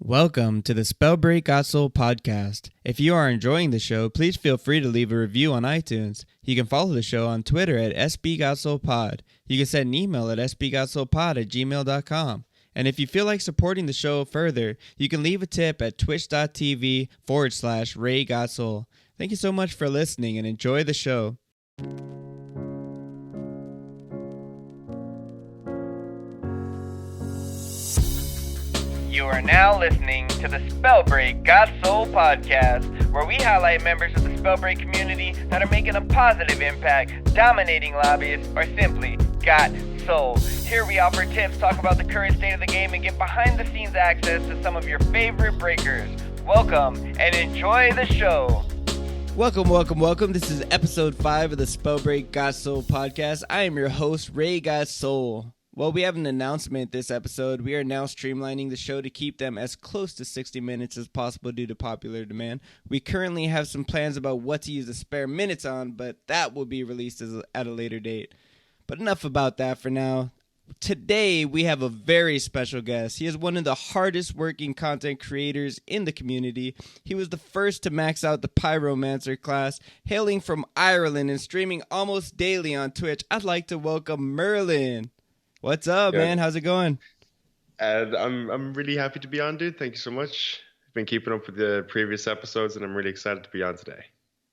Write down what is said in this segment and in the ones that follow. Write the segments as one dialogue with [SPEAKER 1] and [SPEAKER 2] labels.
[SPEAKER 1] Welcome to the Spellbreak GotSoL podcast. If you are enjoying the show, please feel free to leave a review on iTunes. You can follow the show on Twitter at SBGotSoLPod. You can send an email at SBGotSoLPod@gmail.com. And if you feel like supporting the show further, you can leave a tip at twitch.tv/RayGotSoL. Thank you so much for listening and enjoy the show. You are now listening to the Spellbreak GotSoL podcast, where we highlight members of the Spellbreak community that are making a positive impact, dominating lobbyists, or simply got soul. Here we offer tips, talk about the current state of the game, and get behind-the-scenes access to some of your favorite breakers. Welcome, and enjoy the show. Welcome. This is episode 5 of the Spellbreak GotSoL podcast. I am your host, Ray GotSoL. Well, we have an announcement this episode. We are now streamlining the show to keep them as close to 60 minutes as possible due to popular demand. We currently have some plans about what to use the spare minutes on, but that will be released at a later date. But enough about that for now. Today, we have a very special guest. He is one of the hardest working content creators in the community. He was the first to max out the Pyromancer class, hailing from Ireland and streaming almost daily on Twitch. I'd like to welcome Merlin. What's up, man? How's it going?
[SPEAKER 2] I'm really happy to be on, dude. Thank you so much. I've been keeping up with the previous episodes, and I'm really excited to be on today.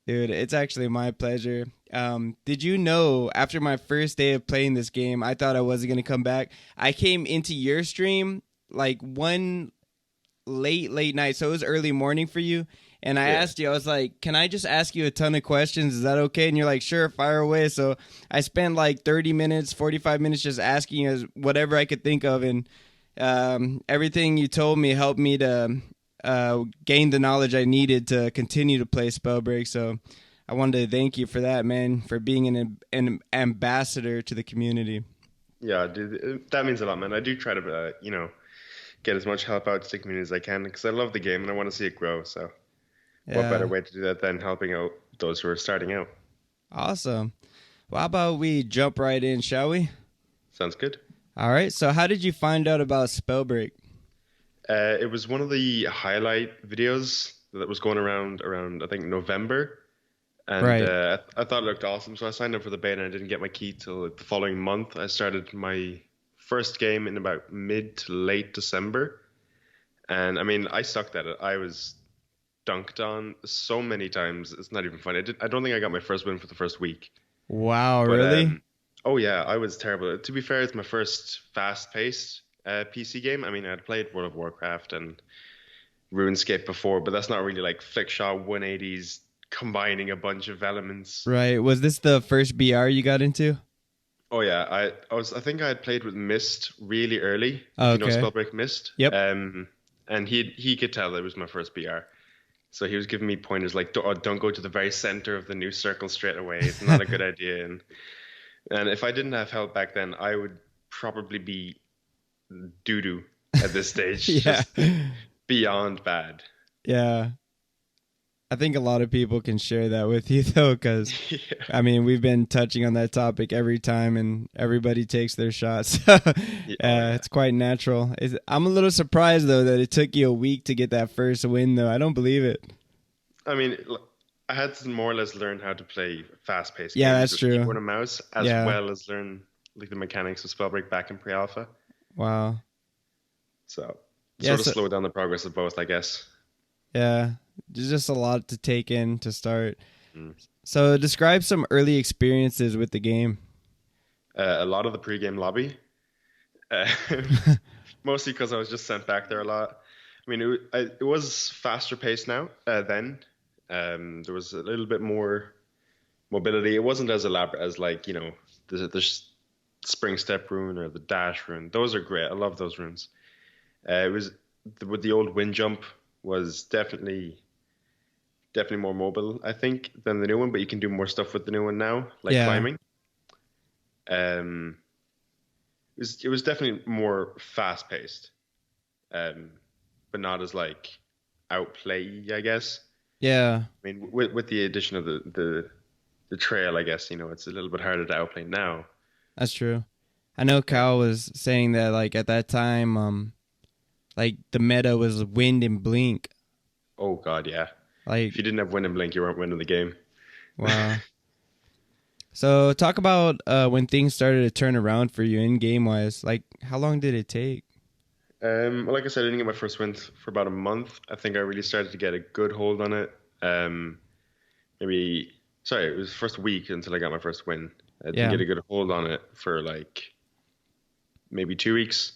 [SPEAKER 1] Dude, it's actually my pleasure. Did you know, after my first day of playing this game, I thought I wasn't going to come back. I came into your stream like one late night, so it was early morning for you. And I asked you, I was like, can I just ask you a ton of questions? Is that okay? And you're like, sure, fire away. So I spent like 30 minutes, 45 minutes just asking you whatever I could think of. And everything you told me helped me to gain the knowledge I needed to continue to play Spellbreak. So I wanted to thank you for that, man, for being an ambassador to the community.
[SPEAKER 2] Yeah, dude, that means a lot, man. I do try to, get as much help out to the community as I can because I love the game and I want to see it grow. So what better way to do that than helping out those who are starting out?
[SPEAKER 1] Awesome. Well, how about we jump right in, shall we?
[SPEAKER 2] Sounds good.
[SPEAKER 1] All right. So how did you find out about Spellbreak?
[SPEAKER 2] It was one of the highlight videos that was going around I think November. And I thought it looked awesome. So I signed up for the beta and I didn't get my key till the following month. I started my first game in about mid to late December. And I mean, I sucked at it. I was dunked on so many times. It's not even funny. I don't think I got my first win for the first week.
[SPEAKER 1] Wow, really?
[SPEAKER 2] Oh yeah, I was terrible. To be fair, it's my first fast-paced PC game. I mean, I'd played World of Warcraft and RuneScape before, but that's not really like flickshot 180s combining a bunch of elements.
[SPEAKER 1] Right. Was this the first BR you got into?
[SPEAKER 2] Oh yeah, I think I had played with Mist really early.
[SPEAKER 1] Okay.
[SPEAKER 2] You know Spellbreak Mist?
[SPEAKER 1] Yep.
[SPEAKER 2] And he could tell it was my first BR. So he was giving me pointers like, don't go to the very center of the new circle straight away. It's not a good idea. And if I didn't have help back then, I would probably be doo-doo at this stage.
[SPEAKER 1] Yeah.
[SPEAKER 2] Just beyond bad.
[SPEAKER 1] Yeah. I think a lot of people can share that with you, though, because, I mean, we've been touching on that topic every time, and everybody takes their shots. It's quite natural. I'm a little surprised, though, that it took you a week to get that first win, though. I don't believe it.
[SPEAKER 2] I mean, I had to more or less learn how to play fast-paced games.
[SPEAKER 1] Yeah, that's true.
[SPEAKER 2] With keyboard and mouse, as well as learn like the mechanics of Spellbreak back in pre-alpha.
[SPEAKER 1] Wow.
[SPEAKER 2] So, sort of slow down the progress of both, I guess.
[SPEAKER 1] Yeah. There's just a lot to take in to start. So describe some early experiences with the game.
[SPEAKER 2] A lot of the pre-game lobby. Mostly because I was just sent back there a lot. I mean, it was faster paced now then. There was a little bit more mobility. It wasn't as elaborate as like, the Spring Step rune or the Dash rune. Those are great. I love those runes. It was with the old Wind Jump was definitely more mobile, I think, than the new one, but you can do more stuff with the new one now, like climbing. It was definitely more fast paced, but not as like outplay, I guess.
[SPEAKER 1] Yeah.
[SPEAKER 2] I mean, with the addition of the trail, I guess, it's a little bit harder to outplay now.
[SPEAKER 1] That's true. I know Kyle was saying that like at that time,
[SPEAKER 3] like the meta was wind and blink.
[SPEAKER 2] Oh God, yeah.
[SPEAKER 3] Like,
[SPEAKER 2] If you didn't have Win and Blink, you weren't winning the game.
[SPEAKER 3] wow. So talk about when things started to turn around for you in game wise. Like, how long did it take?
[SPEAKER 2] Well, like I said, I didn't get my first win for about a month. I think I really started to get a good hold on it. Maybe, sorry, it was the first week until I got my first win. I didn't
[SPEAKER 3] Yeah.
[SPEAKER 2] get a good hold on it for like maybe 2 weeks.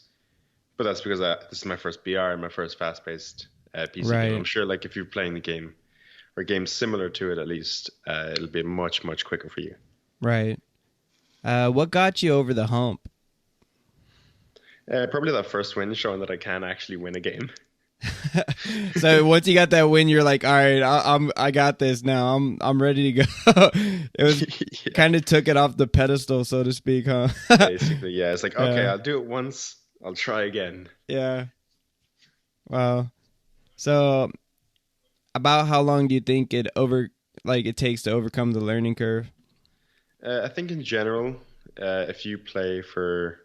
[SPEAKER 2] But that's because this is my first BR and my first fast-paced PC game. I'm
[SPEAKER 3] Right.
[SPEAKER 2] sure, like if you're playing the game or games similar to it, at least it'll be much, much quicker for you.
[SPEAKER 3] Right. What got you over the hump?
[SPEAKER 2] Probably that first win showing that I can actually win a game.
[SPEAKER 3] So once you got that win, you're like, all right, I got this now. I'm ready to go. It was
[SPEAKER 2] Yeah,
[SPEAKER 3] kind of took it off the pedestal, so to speak, huh?
[SPEAKER 2] basically, yeah. It's like, okay,
[SPEAKER 3] Yeah.
[SPEAKER 2] I'll do it once. I'll try again.
[SPEAKER 3] Yeah. Wow. So about how long do you think it takes to overcome the learning curve?
[SPEAKER 2] I think in general, if you play for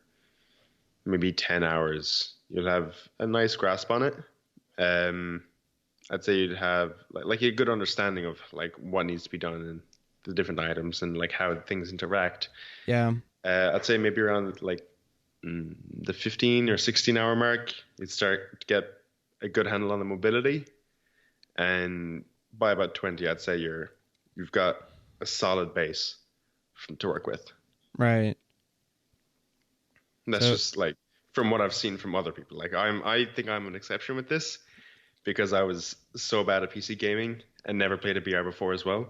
[SPEAKER 2] maybe 10 hours, you'll have a nice grasp on it. Um, I'd say you'd have like a good understanding of like what needs to be done and the different items and like how things interact.
[SPEAKER 3] Yeah.
[SPEAKER 2] I'd say maybe around like the 15 or 16 hour mark, you'd start to get a good handle on the mobility. And by about 20, I'd say you've got a solid base to work with.
[SPEAKER 3] Right.
[SPEAKER 2] And that's
[SPEAKER 3] So
[SPEAKER 2] just like from what I've seen from other people. Like I think I'm an exception with this because I was so bad at PC gaming and never played a BR before as well.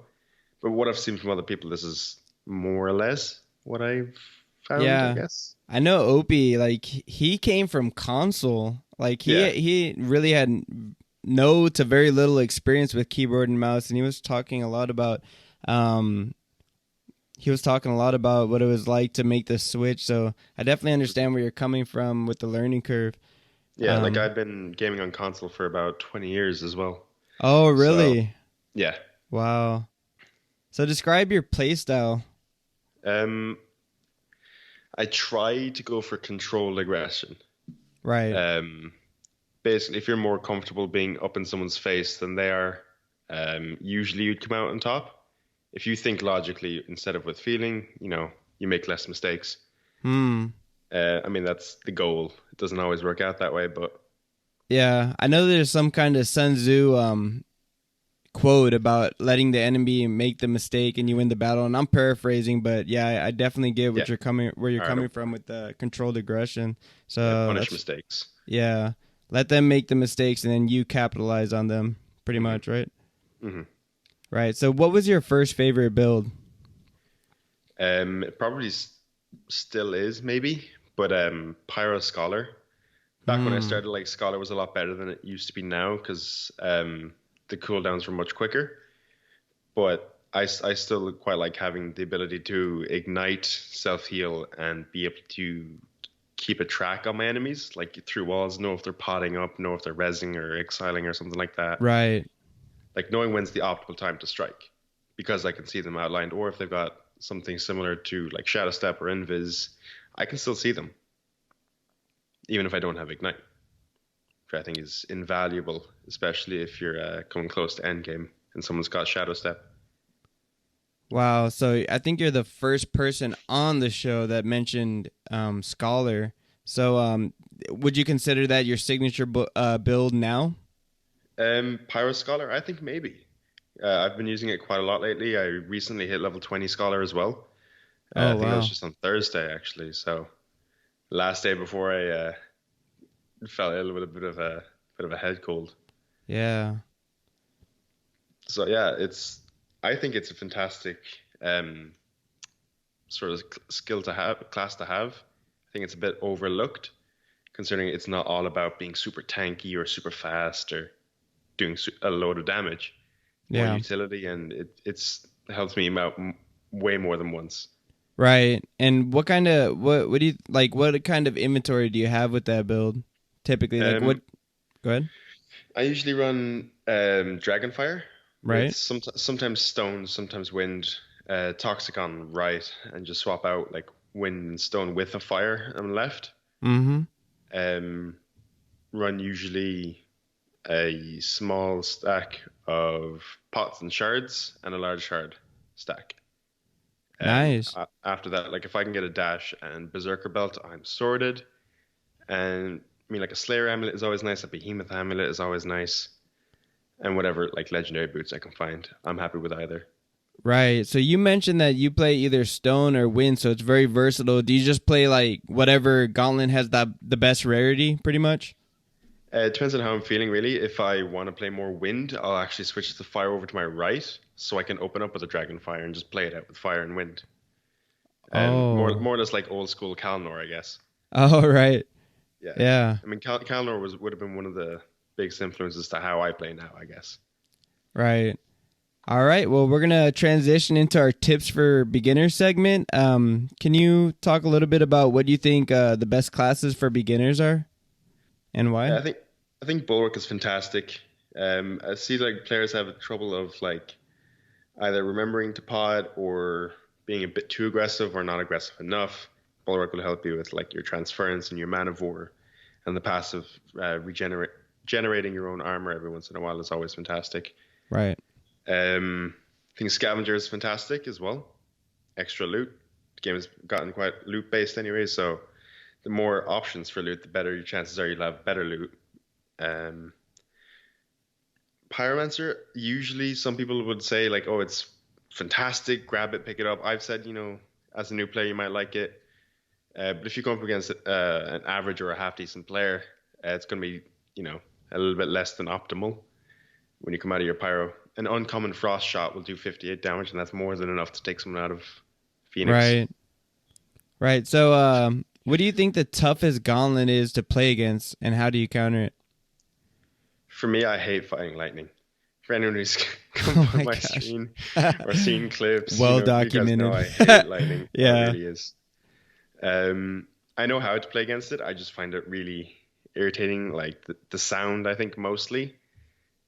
[SPEAKER 2] But what I've seen from other people, this is more or less what I've found, I
[SPEAKER 3] yeah,
[SPEAKER 2] guess.
[SPEAKER 3] I know Opie. Like he came from console. Like
[SPEAKER 2] Yeah,
[SPEAKER 3] he really had no to very little experience with keyboard and mouse, and he was talking a lot about um what it was like to make the switch. So I definitely understand where you're coming from with the learning curve.
[SPEAKER 2] yeah. Like
[SPEAKER 3] Um,
[SPEAKER 2] I've been gaming on console for about 20 years as well.
[SPEAKER 3] oh
[SPEAKER 2] So
[SPEAKER 3] really?
[SPEAKER 2] yeah.
[SPEAKER 3] Wow. So describe your playstyle.
[SPEAKER 2] Um, I try to go for controlled aggression.
[SPEAKER 3] Right.
[SPEAKER 2] Um, Basically, if you're more comfortable being up in someone's face than they are, usually you'd come out on top. If you think logically instead of with feeling, you make less mistakes.
[SPEAKER 3] Hmm.
[SPEAKER 2] I mean, that's the goal. It doesn't always work out that way, but
[SPEAKER 3] Yeah, I know there's some kind of Sun Tzu quote about letting the enemy make the mistake and you win the battle. And I'm paraphrasing, but yeah, I definitely get
[SPEAKER 2] yeah.
[SPEAKER 3] where you're
[SPEAKER 2] All right,
[SPEAKER 3] coming from with the controlled aggression.
[SPEAKER 2] yeah,
[SPEAKER 3] So
[SPEAKER 2] punish
[SPEAKER 3] that's
[SPEAKER 2] mistakes.
[SPEAKER 3] yeah, let them make the mistakes and then you capitalize on them. Pretty
[SPEAKER 2] hmm
[SPEAKER 3] much, right?
[SPEAKER 2] hmm
[SPEAKER 3] Right. So what was your first favorite build?
[SPEAKER 2] It probably still is maybe, but Pyro Scholar. Back when I
[SPEAKER 3] Hmm.
[SPEAKER 2] started, like Scholar was a lot better than it used to be now because the cooldowns were much quicker. But I still quite like having the ability to ignite, self heal, and be able to keep a track on my enemies, like through walls, know if they're potting up, know if they're rezzing or exiling or something like that.
[SPEAKER 3] Right.
[SPEAKER 2] Like knowing when's the optimal time to strike, because I can see them outlined, or if they've got something similar to like Shadow Step or Invis, I can still see them, even if I don't have Ignite, which I think is invaluable, especially if you're coming close to endgame and someone's got Shadow Step.
[SPEAKER 3] Wow. So I think you're the first person on the show that mentioned Scholar. So would you consider that your signature build now?
[SPEAKER 2] Pyro Scholar, I think maybe. I've been using it quite a lot lately. I recently hit level 20 Scholar as well. I
[SPEAKER 3] Oh
[SPEAKER 2] think that was
[SPEAKER 3] wow.
[SPEAKER 2] just on Thursday actually. So last day before I fell ill with a bit of a head cold.
[SPEAKER 3] Yeah.
[SPEAKER 2] So yeah, I think it's a fantastic um, sort of skill to have, class to have. I think it's a bit overlooked, considering it's not all about being super tanky or super fast or doing a load of damage. More
[SPEAKER 3] Yeah.
[SPEAKER 2] utility, and it's helped me out way more than once.
[SPEAKER 3] Right. And what do you like what kind of inventory do you have with that build? Typically like what
[SPEAKER 2] Um,
[SPEAKER 3] go ahead.
[SPEAKER 2] I usually run Dragonfire with
[SPEAKER 3] Right?
[SPEAKER 2] sometimes Stone, sometimes Wind, Toxic on right, and just swap out like Wind and Stone with a Fire on left.
[SPEAKER 3] Mhm.
[SPEAKER 2] Um, run usually a small stack of pots and shards and a large shard stack.
[SPEAKER 3] Nice.
[SPEAKER 2] After that, like if I can get a dash and berserker belt, I'm sorted. And I mean, like a Slayer amulet is always nice. A Behemoth amulet is always nice. And whatever like legendary boots I can find, I'm happy with either.
[SPEAKER 3] Right. So you mentioned that you play either stone or wind, so it's very versatile. Do you just play like whatever gauntlet has the best rarity, pretty much?
[SPEAKER 2] It depends on how I'm feeling, really. If I want to play more wind, I'll actually switch the fire over to my right, so I can open up with a dragon fire and just play it out with fire and wind. More
[SPEAKER 3] Oh.
[SPEAKER 2] or less like old school Kalnor, I guess.
[SPEAKER 3] Oh, right.
[SPEAKER 2] Yeah.
[SPEAKER 3] Yeah.
[SPEAKER 2] I mean, Kalnor would have been one of the biggest influences to how I play now, I guess.
[SPEAKER 3] Right. All right. Well, we're gonna transition into our tips for beginners segment. Can you talk a little bit about what you think the best classes for beginners are, and why?
[SPEAKER 2] Yeah, I think Bulwark is fantastic. I see like players have trouble of like either remembering to pod or being a bit too aggressive or not aggressive enough. Bulwark will help you with like your transference and your manivore, and the passive generating your own armor every once in a while is always fantastic.
[SPEAKER 3] Right.
[SPEAKER 2] I think Scavenger is fantastic as well. Extra loot. The game has gotten quite loot based anyway, so the more options for loot, the better your chances are you'll have better loot. Um, Pyromancer, usually some people would say like, oh, it's fantastic, grab it, pick it up. I've said, as a new player, you might like it. But if you come up against an average or a half decent player, it's going to be, a little bit less than optimal when you come out of your pyro. An uncommon frost shot will do 58 damage, and that's more than enough to take someone out of Phoenix.
[SPEAKER 3] Right. Right. So, what do you think the toughest gauntlet is to play against, and how do you counter it?
[SPEAKER 2] For me, I hate fighting lightning. For anyone who's come on my stream or seen clips,
[SPEAKER 3] well documented.
[SPEAKER 2] You guys know I hate lightning.
[SPEAKER 3] Yeah.
[SPEAKER 2] It really is. I know how to play against it. I just find it really irritating, like the sound, I think, mostly.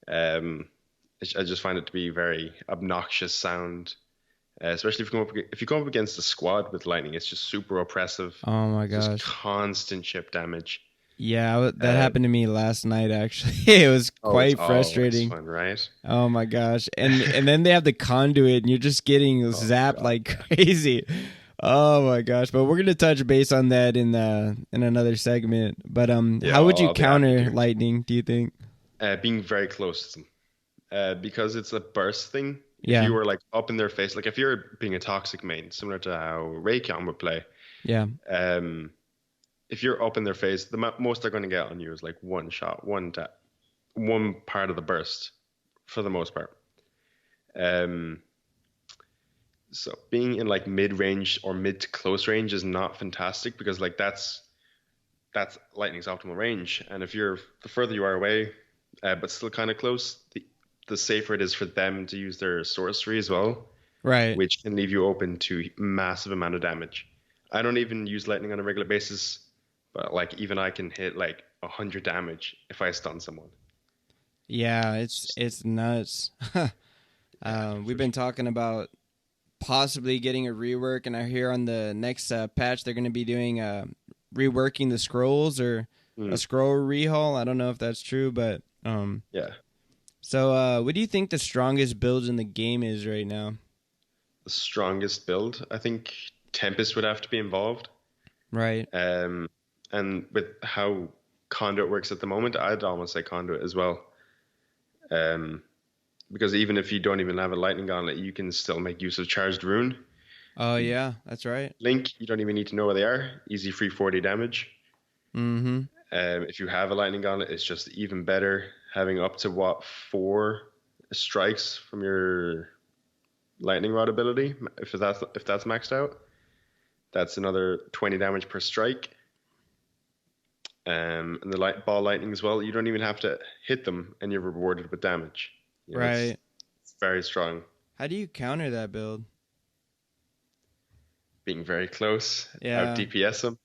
[SPEAKER 2] I just find it to be very obnoxious sound, especially if you come up against a squad with lightning. It's just super oppressive.
[SPEAKER 3] Oh my gosh!
[SPEAKER 2] Just constant chip damage.
[SPEAKER 3] Yeah, that happened to me last night. Actually, it was quite frustrating.
[SPEAKER 2] It's fun, right?
[SPEAKER 3] Oh my gosh! And then they have the conduit, and you're just getting zapped like crazy. Oh my gosh! But we're gonna touch base on that in another segment. But how would you counter lightning? Do you think?
[SPEAKER 2] Being very close to them. Because it's a burst thing.
[SPEAKER 3] Yeah.
[SPEAKER 2] If you were like up in their face, like if you're being a toxic main, similar to how Raycon would play.
[SPEAKER 3] Yeah.
[SPEAKER 2] If you're up in their face, the most they're going to get on you is like one shot, one part of the burst, for the most part. So being in like mid range or mid to close range is not fantastic because like that's lightning's optimal range, and if you're the further you are away, but still kind of close, the safer it is for them to use their sorcery as well.
[SPEAKER 3] Right.
[SPEAKER 2] Which can leave you open to massive amount of damage. I don't even use lightning on a regular basis, but like even I can hit like 100 damage if I stun someone.
[SPEAKER 3] Yeah, it's nuts. We've been talking about possibly getting a rework, and I hear on the next patch they're going to be doing reworking the scrolls or a scroll rehaul. I don't know if that's true, but
[SPEAKER 2] yeah.
[SPEAKER 3] So, what do you think the strongest build in the game is right now?
[SPEAKER 2] The strongest build, I think Tempest would have to be involved.
[SPEAKER 3] Right.
[SPEAKER 2] And with how Conduit works at the moment, I'd almost say Conduit as well. Because even if you don't even have a Lightning Gauntlet, you can still make use of Charged Rune.
[SPEAKER 3] Oh, yeah, that's right.
[SPEAKER 2] Link, you don't even need to know where they are. Easy free 40 damage.
[SPEAKER 3] Mm-hmm.
[SPEAKER 2] If you have a Lightning Gauntlet, it's just even better. Having up to 4 strikes from your Lightning Rod ability, if that's maxed out, that's another 20 damage per strike. And the ball lightning as well. You don't even have to hit them, and you're rewarded with damage.
[SPEAKER 3] Right.
[SPEAKER 2] It's very strong.
[SPEAKER 3] How do you counter that build?
[SPEAKER 2] Being very close.
[SPEAKER 3] Yeah.
[SPEAKER 2] Out DPS them.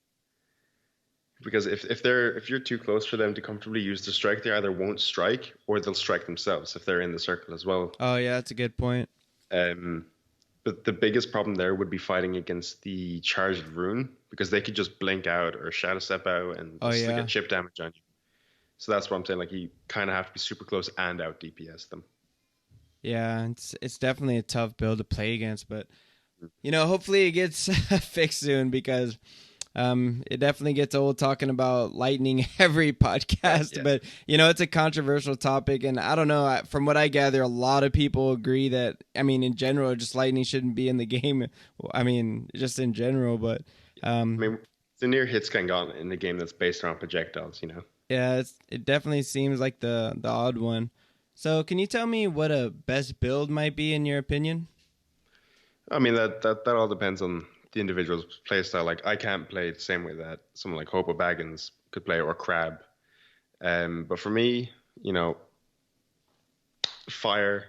[SPEAKER 2] Because if you're too close for them to comfortably use the strike, they either won't strike or they'll strike themselves if they're in the circle as well.
[SPEAKER 3] Oh yeah, that's a good point.
[SPEAKER 2] But the biggest problem there would be fighting against the charged rune, because they could just blink out or shadow step out and stick a chip damage on you. So that's what I'm saying. Like you kind of have to be super close and out DPS them.
[SPEAKER 3] Yeah, it's definitely a tough build to play against, but hopefully it gets fixed soon because it definitely gets old talking about lightning every podcast.
[SPEAKER 2] Yeah.
[SPEAKER 3] But it's a controversial topic, and I don't know. From what I gather, a lot of people agree that in general, just lightning shouldn't be in the game. Just in general, but
[SPEAKER 2] I mean, the near hits can go in the game that's based around projectiles.
[SPEAKER 3] Yeah, it definitely seems like the odd one. So, can you tell me what a best build might be in your opinion?
[SPEAKER 2] I mean, that all depends on the individual's playstyle. Like, I can't play the same way that someone like Hopo Baggins could play, or Crab. But for me, fire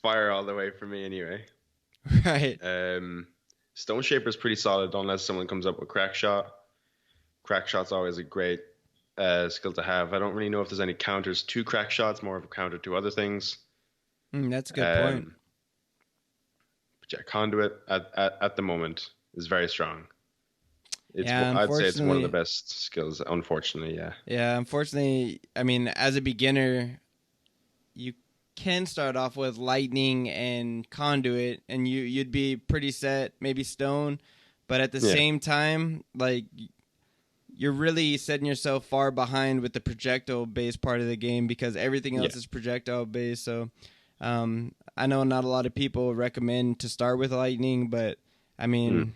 [SPEAKER 2] all the way for me anyway.
[SPEAKER 3] Right.
[SPEAKER 2] Stone Shaper's pretty solid unless someone comes up with Crack Shot. Crack Shot's always a great skill to have. I don't really know if there's any counters to Crack Shots, more of a counter to other things.
[SPEAKER 3] That's a good point.
[SPEAKER 2] But yeah, Conduit at the moment is very strong.
[SPEAKER 3] I'd
[SPEAKER 2] say it's one of the best skills, unfortunately, yeah.
[SPEAKER 3] Yeah, unfortunately, as a beginner, you can start off with Lightning and Conduit, and you'd be pretty set, maybe Stone, but at the same time, like, you're really setting yourself far behind with the projectile-based part of the game because everything else is projectile-based, so I know not a lot of people recommend to start with Lightning, but,
[SPEAKER 2] it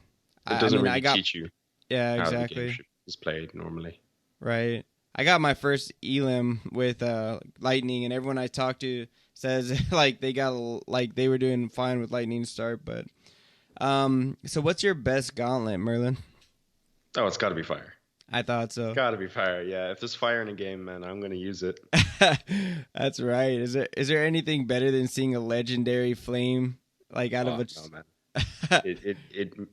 [SPEAKER 2] doesn't really teach you.
[SPEAKER 3] Yeah,
[SPEAKER 2] how
[SPEAKER 3] exactly.
[SPEAKER 2] the game is played normally.
[SPEAKER 3] Right. I got my first elim with Lightning, and everyone I talk to says like they were doing fine with Lightning start. But so what's your best gauntlet, Merlin?
[SPEAKER 2] Oh, it's got to be fire.
[SPEAKER 3] I thought so.
[SPEAKER 2] Got to be fire. Yeah, if there's fire in a game, man, I'm gonna use it.
[SPEAKER 3] That's right. Is there anything better than seeing a legendary flame like out of a?
[SPEAKER 2] No, man.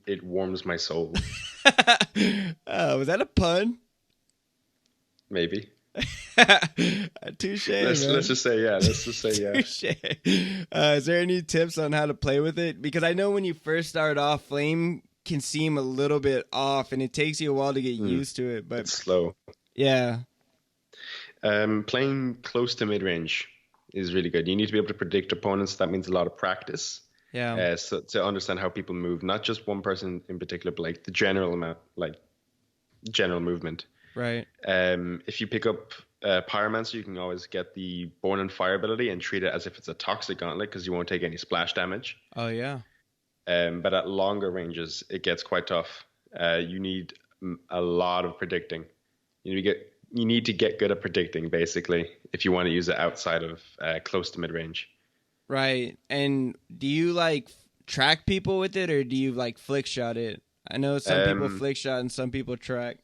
[SPEAKER 2] It warms my soul.
[SPEAKER 3] Was that a pun?
[SPEAKER 2] Maybe.
[SPEAKER 3] Touche.
[SPEAKER 2] Let's just say yeah.
[SPEAKER 3] Touche. Is there any tips on how to play with it? Because I know when you first start off, flame can seem a little bit off, and it takes you a while to get used to it. But
[SPEAKER 2] it's slow.
[SPEAKER 3] Yeah.
[SPEAKER 2] Playing close to mid range is really good. You need to be able to predict opponents. That means a lot of practice.
[SPEAKER 3] Yeah.
[SPEAKER 2] So to understand how people move, not just one person in particular, but like the general amount, like general movement.
[SPEAKER 3] Right.
[SPEAKER 2] If you pick up Pyromancer, you can always get the Born and Fire ability and treat it as if it's a toxic gauntlet because you won't take any splash damage.
[SPEAKER 3] Oh yeah.
[SPEAKER 2] But at longer ranges, it gets quite tough. You need a lot of predicting. You need to get good at predicting, basically, if you want to use it outside of close to mid range.
[SPEAKER 3] Right. And do you like track people with it, or do you like flick shot it? I know some people flick shot and some people track.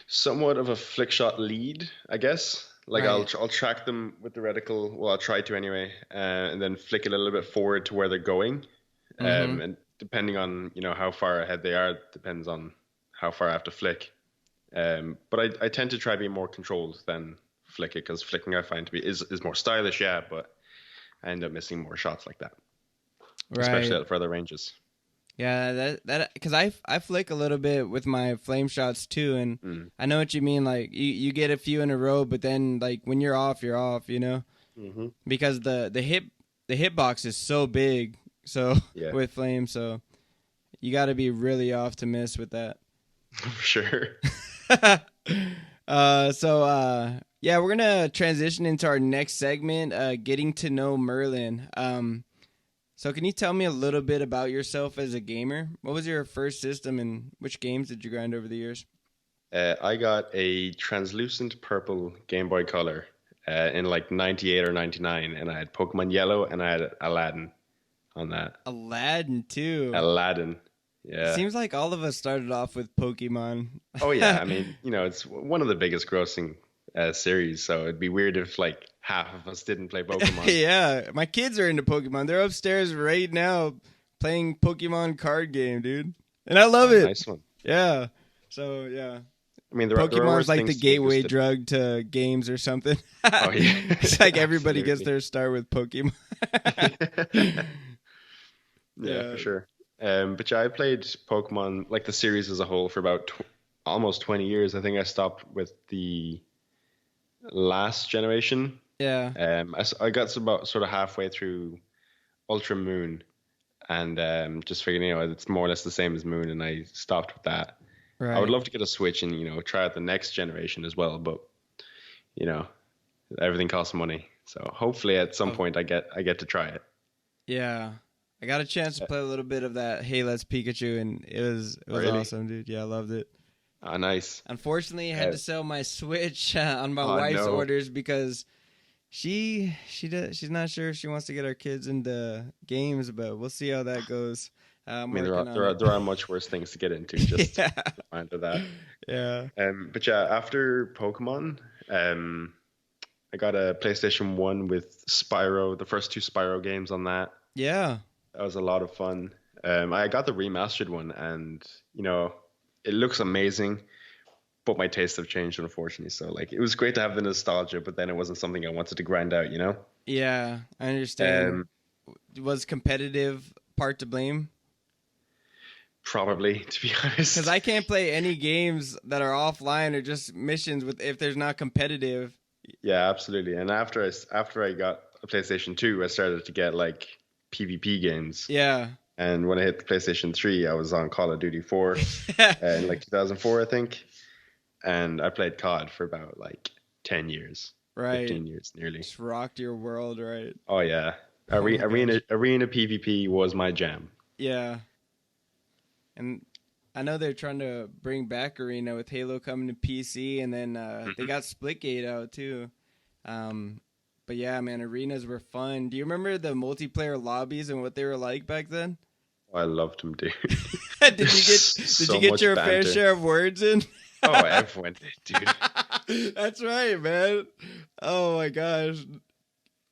[SPEAKER 2] Somewhat of a flick shot lead, I guess. Like
[SPEAKER 3] Right.
[SPEAKER 2] I'll track them with the reticle. Well, I'll try to anyway, and then flick it a little bit forward to where they're going. And depending on how far ahead they are, depends on how far I have to flick. But I tend to try to be more controlled than flick it, because flicking I find to be is more stylish, yeah, but I end up missing more shots like that, especially at further ranges.
[SPEAKER 3] Yeah, that because I flick a little bit with my flame shots too, and I know what you mean. Like you get a few in a row, but then like when you're off, because the hitbox is so big. So with flame, so you got to be really off to miss with that.
[SPEAKER 2] For sure.
[SPEAKER 3] We're gonna transition into our next segment, getting to know Merlin. So can you tell me a little bit about yourself as a gamer? What was your first system, and which games did you grind over the years?
[SPEAKER 2] I got a translucent purple Game Boy Color in like 98 or 99, and I had Pokemon Yellow and I had Aladdin on that.
[SPEAKER 3] Aladdin too.
[SPEAKER 2] Aladdin. Yeah.
[SPEAKER 3] Seems like all of us started off with Pokemon.
[SPEAKER 2] Oh yeah, I mean, it's one of the biggest grossing series, so it'd be weird if like half of us didn't play Pokemon.
[SPEAKER 3] Yeah, my kids are into Pokemon. They're upstairs right now playing Pokemon card game, dude. And I love it.
[SPEAKER 2] Nice one.
[SPEAKER 3] Yeah. So, yeah.
[SPEAKER 2] I mean,
[SPEAKER 3] Pokemon's like the gateway drug to games or something.
[SPEAKER 2] Oh yeah.
[SPEAKER 3] It's like everybody gets their start with Pokemon.
[SPEAKER 2] Yeah, for sure. But yeah, I played Pokemon, like the series as a whole, for about almost 20 years. I think I stopped with last generation.
[SPEAKER 3] Yeah.
[SPEAKER 2] I got about sort of halfway through Ultra Moon, and just figured, it's more or less the same as Moon, and I stopped with that. I would
[SPEAKER 3] Right.
[SPEAKER 2] love to get a Switch and try out the next generation as well, but you know everything costs money, so hopefully at some
[SPEAKER 3] Oh,
[SPEAKER 2] point I get to try it.
[SPEAKER 3] yeah. I got a chance to play a little bit of that Hey Let's Pikachu, and it was
[SPEAKER 2] Really?
[SPEAKER 3] awesome, dude. Yeah, I loved it.
[SPEAKER 2] Ah, nice.
[SPEAKER 3] Unfortunately, I had
[SPEAKER 2] Uh,
[SPEAKER 3] to sell my Switch on my
[SPEAKER 2] oh
[SPEAKER 3] wife's
[SPEAKER 2] no.
[SPEAKER 3] orders because she's not sure if she wants to get our kids into games, but we'll see how that goes. I'm
[SPEAKER 2] I mean, there are
[SPEAKER 3] working on
[SPEAKER 2] there are
[SPEAKER 3] it.
[SPEAKER 2] there are much worse things to get into just
[SPEAKER 3] Yeah.
[SPEAKER 2] to find that.
[SPEAKER 3] Yeah.
[SPEAKER 2] But yeah, after Pokemon, I got a PlayStation 1 with Spyro, the first two Spyro games on that.
[SPEAKER 3] Yeah.
[SPEAKER 2] That was a lot of fun. I got the remastered one, and it looks amazing, but my tastes have changed, unfortunately. So like, it was great to have the nostalgia, but then it wasn't something I wanted to grind out, you know?
[SPEAKER 3] Yeah. I understand.
[SPEAKER 2] Um,
[SPEAKER 3] Was competitive part to blame?
[SPEAKER 2] Probably, to be
[SPEAKER 3] Because
[SPEAKER 2] honest.
[SPEAKER 3] I can't play any games that are offline or just missions with if there's not competitive.
[SPEAKER 2] Yeah, absolutely. And after I got a PlayStation 2, I started to get like PvP games.
[SPEAKER 3] Yeah.
[SPEAKER 2] And when I hit the PlayStation 3, I was on Call of Duty 4 in like 2004, I think. And I played COD for about like 10 years,
[SPEAKER 3] Right.
[SPEAKER 2] 15 years nearly.
[SPEAKER 3] Just rocked your world, right?
[SPEAKER 2] Oh yeah.
[SPEAKER 3] Oh my gosh.
[SPEAKER 2] Arena PvP was my jam.
[SPEAKER 3] Yeah. And I know they're trying to bring back Arena with Halo coming to PC, and then they
[SPEAKER 2] Mhm.
[SPEAKER 3] got Splitgate out too. Um, but yeah, man, arenas were fun. Do you remember the multiplayer lobbies and what they were like back then?
[SPEAKER 2] I loved them, dude.
[SPEAKER 3] did
[SPEAKER 2] There's
[SPEAKER 3] you
[SPEAKER 2] so
[SPEAKER 3] get
[SPEAKER 2] much
[SPEAKER 3] your fair
[SPEAKER 2] banter.
[SPEAKER 3] share of words in?
[SPEAKER 2] Oh, everyone did,
[SPEAKER 3] That's right, man. Oh my gosh.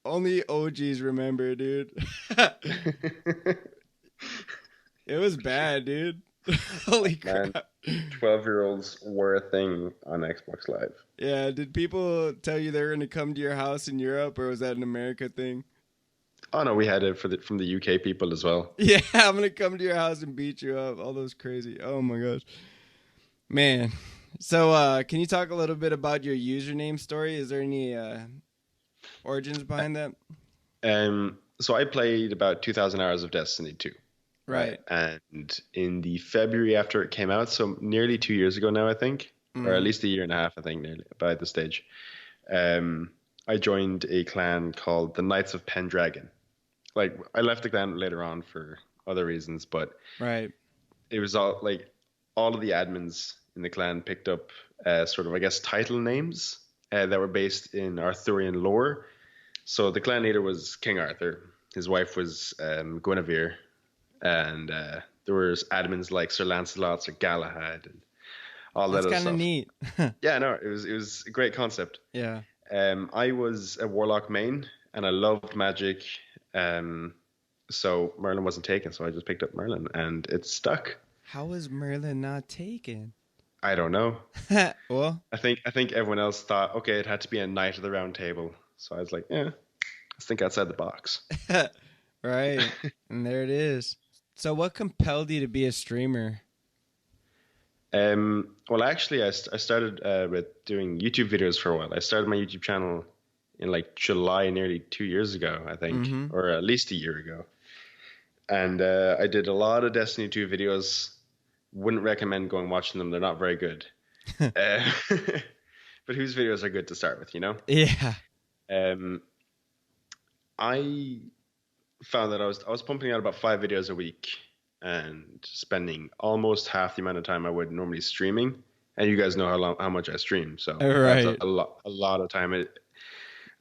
[SPEAKER 3] Only OGs remember, dude.
[SPEAKER 2] dude.
[SPEAKER 3] It was bad, dude. Holy
[SPEAKER 2] Man,
[SPEAKER 3] crap.
[SPEAKER 2] 12-year-olds were a thing on Xbox Live.
[SPEAKER 3] Yeah, did people tell you they were going to come to your house in Europe, or was that an America thing?
[SPEAKER 2] Oh no, we had it from the UK people as well.
[SPEAKER 3] Yeah, I'm going to come to your house and beat you up. All those crazy. Oh my gosh. Man. So, can you talk a little bit about your username story? Is there any origins behind that?
[SPEAKER 2] So I played about 2,000 hours of Destiny 2, right?
[SPEAKER 3] Right.
[SPEAKER 2] And in the February after it came out, so nearly 2 years ago now, I think, or at
[SPEAKER 3] Mm,
[SPEAKER 2] least a year and a half, I think, nearly by this stage, I joined a clan called the Knights of Pendragon. Like, I left the clan later on for other reasons, but
[SPEAKER 3] right.
[SPEAKER 2] it was all of the admins in the clan picked up sort of, I guess, title names that were based in Arthurian lore. So the clan leader was King Arthur. His wife was Guinevere, and there was admins like Sir Lancelot, Sir Galahad, and all that
[SPEAKER 3] That's
[SPEAKER 2] other
[SPEAKER 3] kind of
[SPEAKER 2] stuff.
[SPEAKER 3] neat.
[SPEAKER 2] Yeah, no, it was a great concept.
[SPEAKER 3] Yeah.
[SPEAKER 2] I was a warlock main, and I loved magic. So Merlin wasn't taken, so I just picked up Merlin, and it stuck.
[SPEAKER 3] How was Merlin not taken?
[SPEAKER 2] I don't know.
[SPEAKER 3] Well,
[SPEAKER 2] I think everyone else thought, okay, it had to be a knight of the round table. So I was like, yeah, let's think outside the box.
[SPEAKER 3] right. And there it is. So, what compelled you to be a streamer?
[SPEAKER 2] Well, actually, I started with doing YouTube videos for a while. I started my YouTube channel in like July, nearly 2 years ago, I think,
[SPEAKER 3] Mm-hmm.
[SPEAKER 2] or at least a year ago. And I did a lot of Destiny 2 videos. Wouldn't recommend going watching them. They're not very good. Uh, but whose videos are good to start with, you know?
[SPEAKER 3] Yeah.
[SPEAKER 2] Um, I found that I was pumping out about 5 videos a week and spending almost half the amount of time I would normally streaming. And you guys know how much I stream, so that's
[SPEAKER 3] Right.
[SPEAKER 2] a lot of time.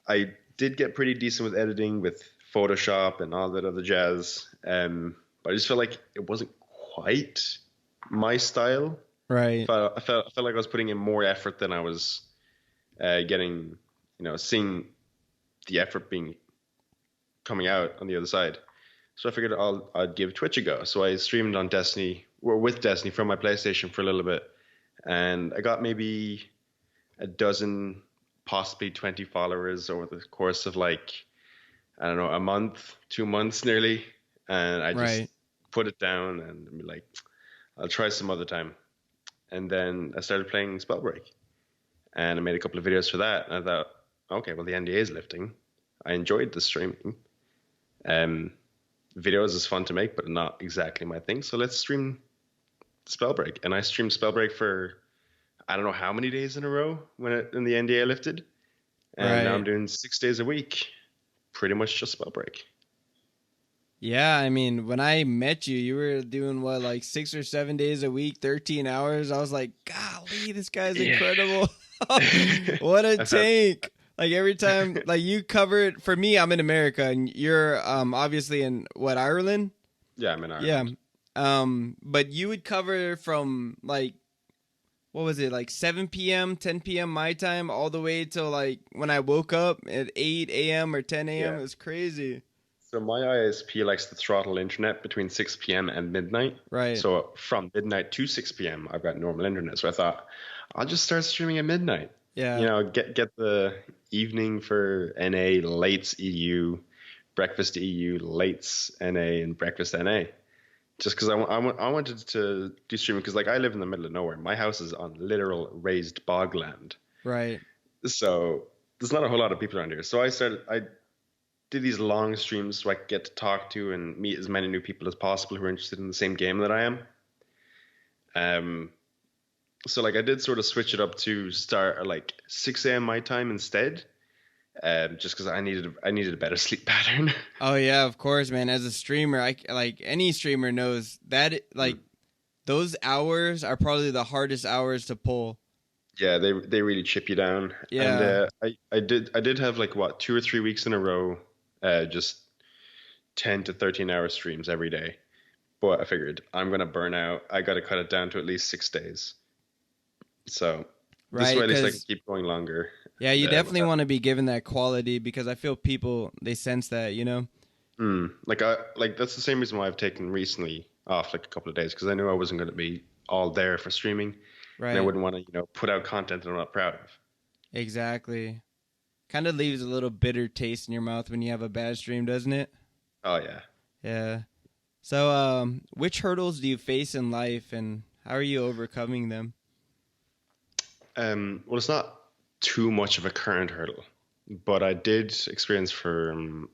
[SPEAKER 2] I did get pretty decent with editing, with Photoshop and all that other jazz. But I just felt like it wasn't quite my style.
[SPEAKER 3] Right.
[SPEAKER 2] I felt like I was putting in more effort than I was getting, seeing the effort being coming out on the other side. So I figured I'd give Twitch a go. So I streamed on Destiny, or with Destiny from my PlayStation for a little bit, and I got maybe a dozen, possibly 20 followers over the course of like, I don't know, a month, 2 months nearly. And I just
[SPEAKER 3] Right.
[SPEAKER 2] put it down and be like, I'll try some other time. And then I started playing Spellbreak. and I made a couple of videos for that. And I thought, okay, well, the NDA is lifting. I enjoyed the streaming. Videos is fun to make, but not exactly my thing. So let's stream Spellbreak. And I streamed Spellbreak for I don't know how many days in a row when the NDA lifted. And now I'm doing 6 days a week, pretty much just Spellbreak.
[SPEAKER 3] Yeah, I mean, when I met you, you were doing what, like 6 or 7 days a week, 13 hours. I was like, golly, this guy's incredible. What a tank. Like every time, like you covered, for me, I'm in America and you're obviously in what, Ireland?
[SPEAKER 2] Yeah, I'm in Ireland.
[SPEAKER 3] Yeah. But you would cover from like, what was it, like 7 p.m., 10 p.m. my time, all the way till like when I woke up at 8 a.m. or 10 a.m.
[SPEAKER 2] Yeah.
[SPEAKER 3] It was crazy.
[SPEAKER 2] So my ISP likes to throttle internet between 6 p.m. and midnight.
[SPEAKER 3] Right.
[SPEAKER 2] So from midnight to 6 p.m., I've got normal internet. So I thought, I'll just start streaming at midnight.
[SPEAKER 3] Yeah.
[SPEAKER 2] You know, get the evening for NA, lates EU, breakfast EU, lates NA, and breakfast NA. Just because I wanted to do streaming because like I live in the middle of nowhere. My house is on literal raised bogland.
[SPEAKER 3] Right.
[SPEAKER 2] So there's not a whole lot of people around here. So I did these long streams so I could get to talk to and meet as many new people as possible who are interested in the same game that I am. So like I did sort of switch it up to start at like 6 a.m. my time instead, just because I needed a better sleep pattern.
[SPEAKER 3] Oh yeah, of course, man. As a streamer, like any streamer knows that like those hours are probably the hardest hours to pull.
[SPEAKER 2] Yeah, they really chip you down.
[SPEAKER 3] Yeah.
[SPEAKER 2] And I did have like 2 or 3 weeks in a row, just 10 to 13 hour streams every day. But I figured I'm gonna burn out. I got to cut it down to at least 6 days. So this way at least I can keep going longer.
[SPEAKER 3] Yeah, you definitely want to be given that quality because I feel people, they sense that, you know?
[SPEAKER 2] Like that's the same reason why I've taken recently off like a couple of days because I knew I wasn't going to be all there for streaming.
[SPEAKER 3] Right.
[SPEAKER 2] And I wouldn't want to, put out content that I'm not proud of.
[SPEAKER 3] Exactly. Kind of leaves a little bitter taste in your mouth when you have a bad stream, doesn't it?
[SPEAKER 2] Oh, yeah.
[SPEAKER 3] Yeah. So, which hurdles do you face in life and how are you overcoming them?
[SPEAKER 2] Well, it's not too much of a current hurdle, but I did experience from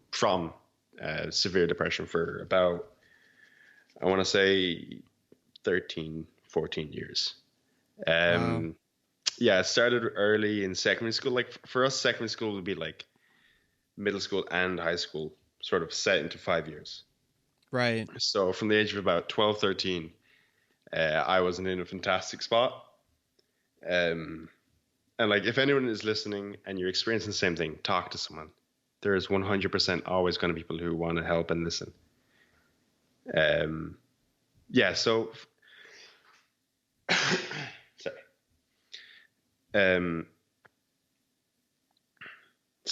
[SPEAKER 2] severe depression for about, I want to say 13, 14 years.
[SPEAKER 3] Wow.
[SPEAKER 2] Yeah, it started early in secondary school. Like for us, secondary school would be like middle school and high school, sort of set into 5 years.
[SPEAKER 3] Right.
[SPEAKER 2] So from the age of about 12, 13, I wasn't in a fantastic spot. And like if anyone is listening and you're experiencing the same thing, talk to someone. There is 100% always going to be people who want to help and listen. Yeah, so sorry. So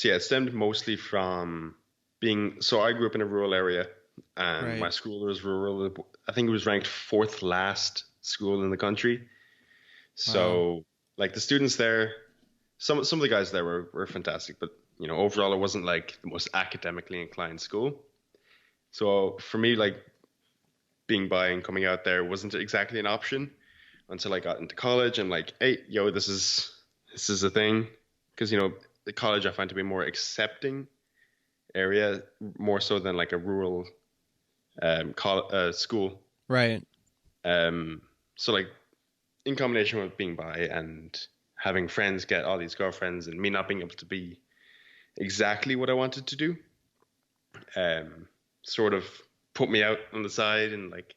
[SPEAKER 2] yeah, it stemmed mostly from I grew up in a rural area and my school was rural. I think it was ranked 4th last school in the country. So like the students there, some of the guys there were fantastic, but overall it wasn't like the most academically inclined school. So for me, like being bi and coming out there wasn't exactly an option until I got into college. And like, hey, this is a thing, because the college I find to be more accepting area, more so than like a rural school.
[SPEAKER 3] Right.
[SPEAKER 2] So like in combination with being bi and having friends get all these girlfriends and me not being able to be exactly what I wanted to do, sort of put me out on the side. And like,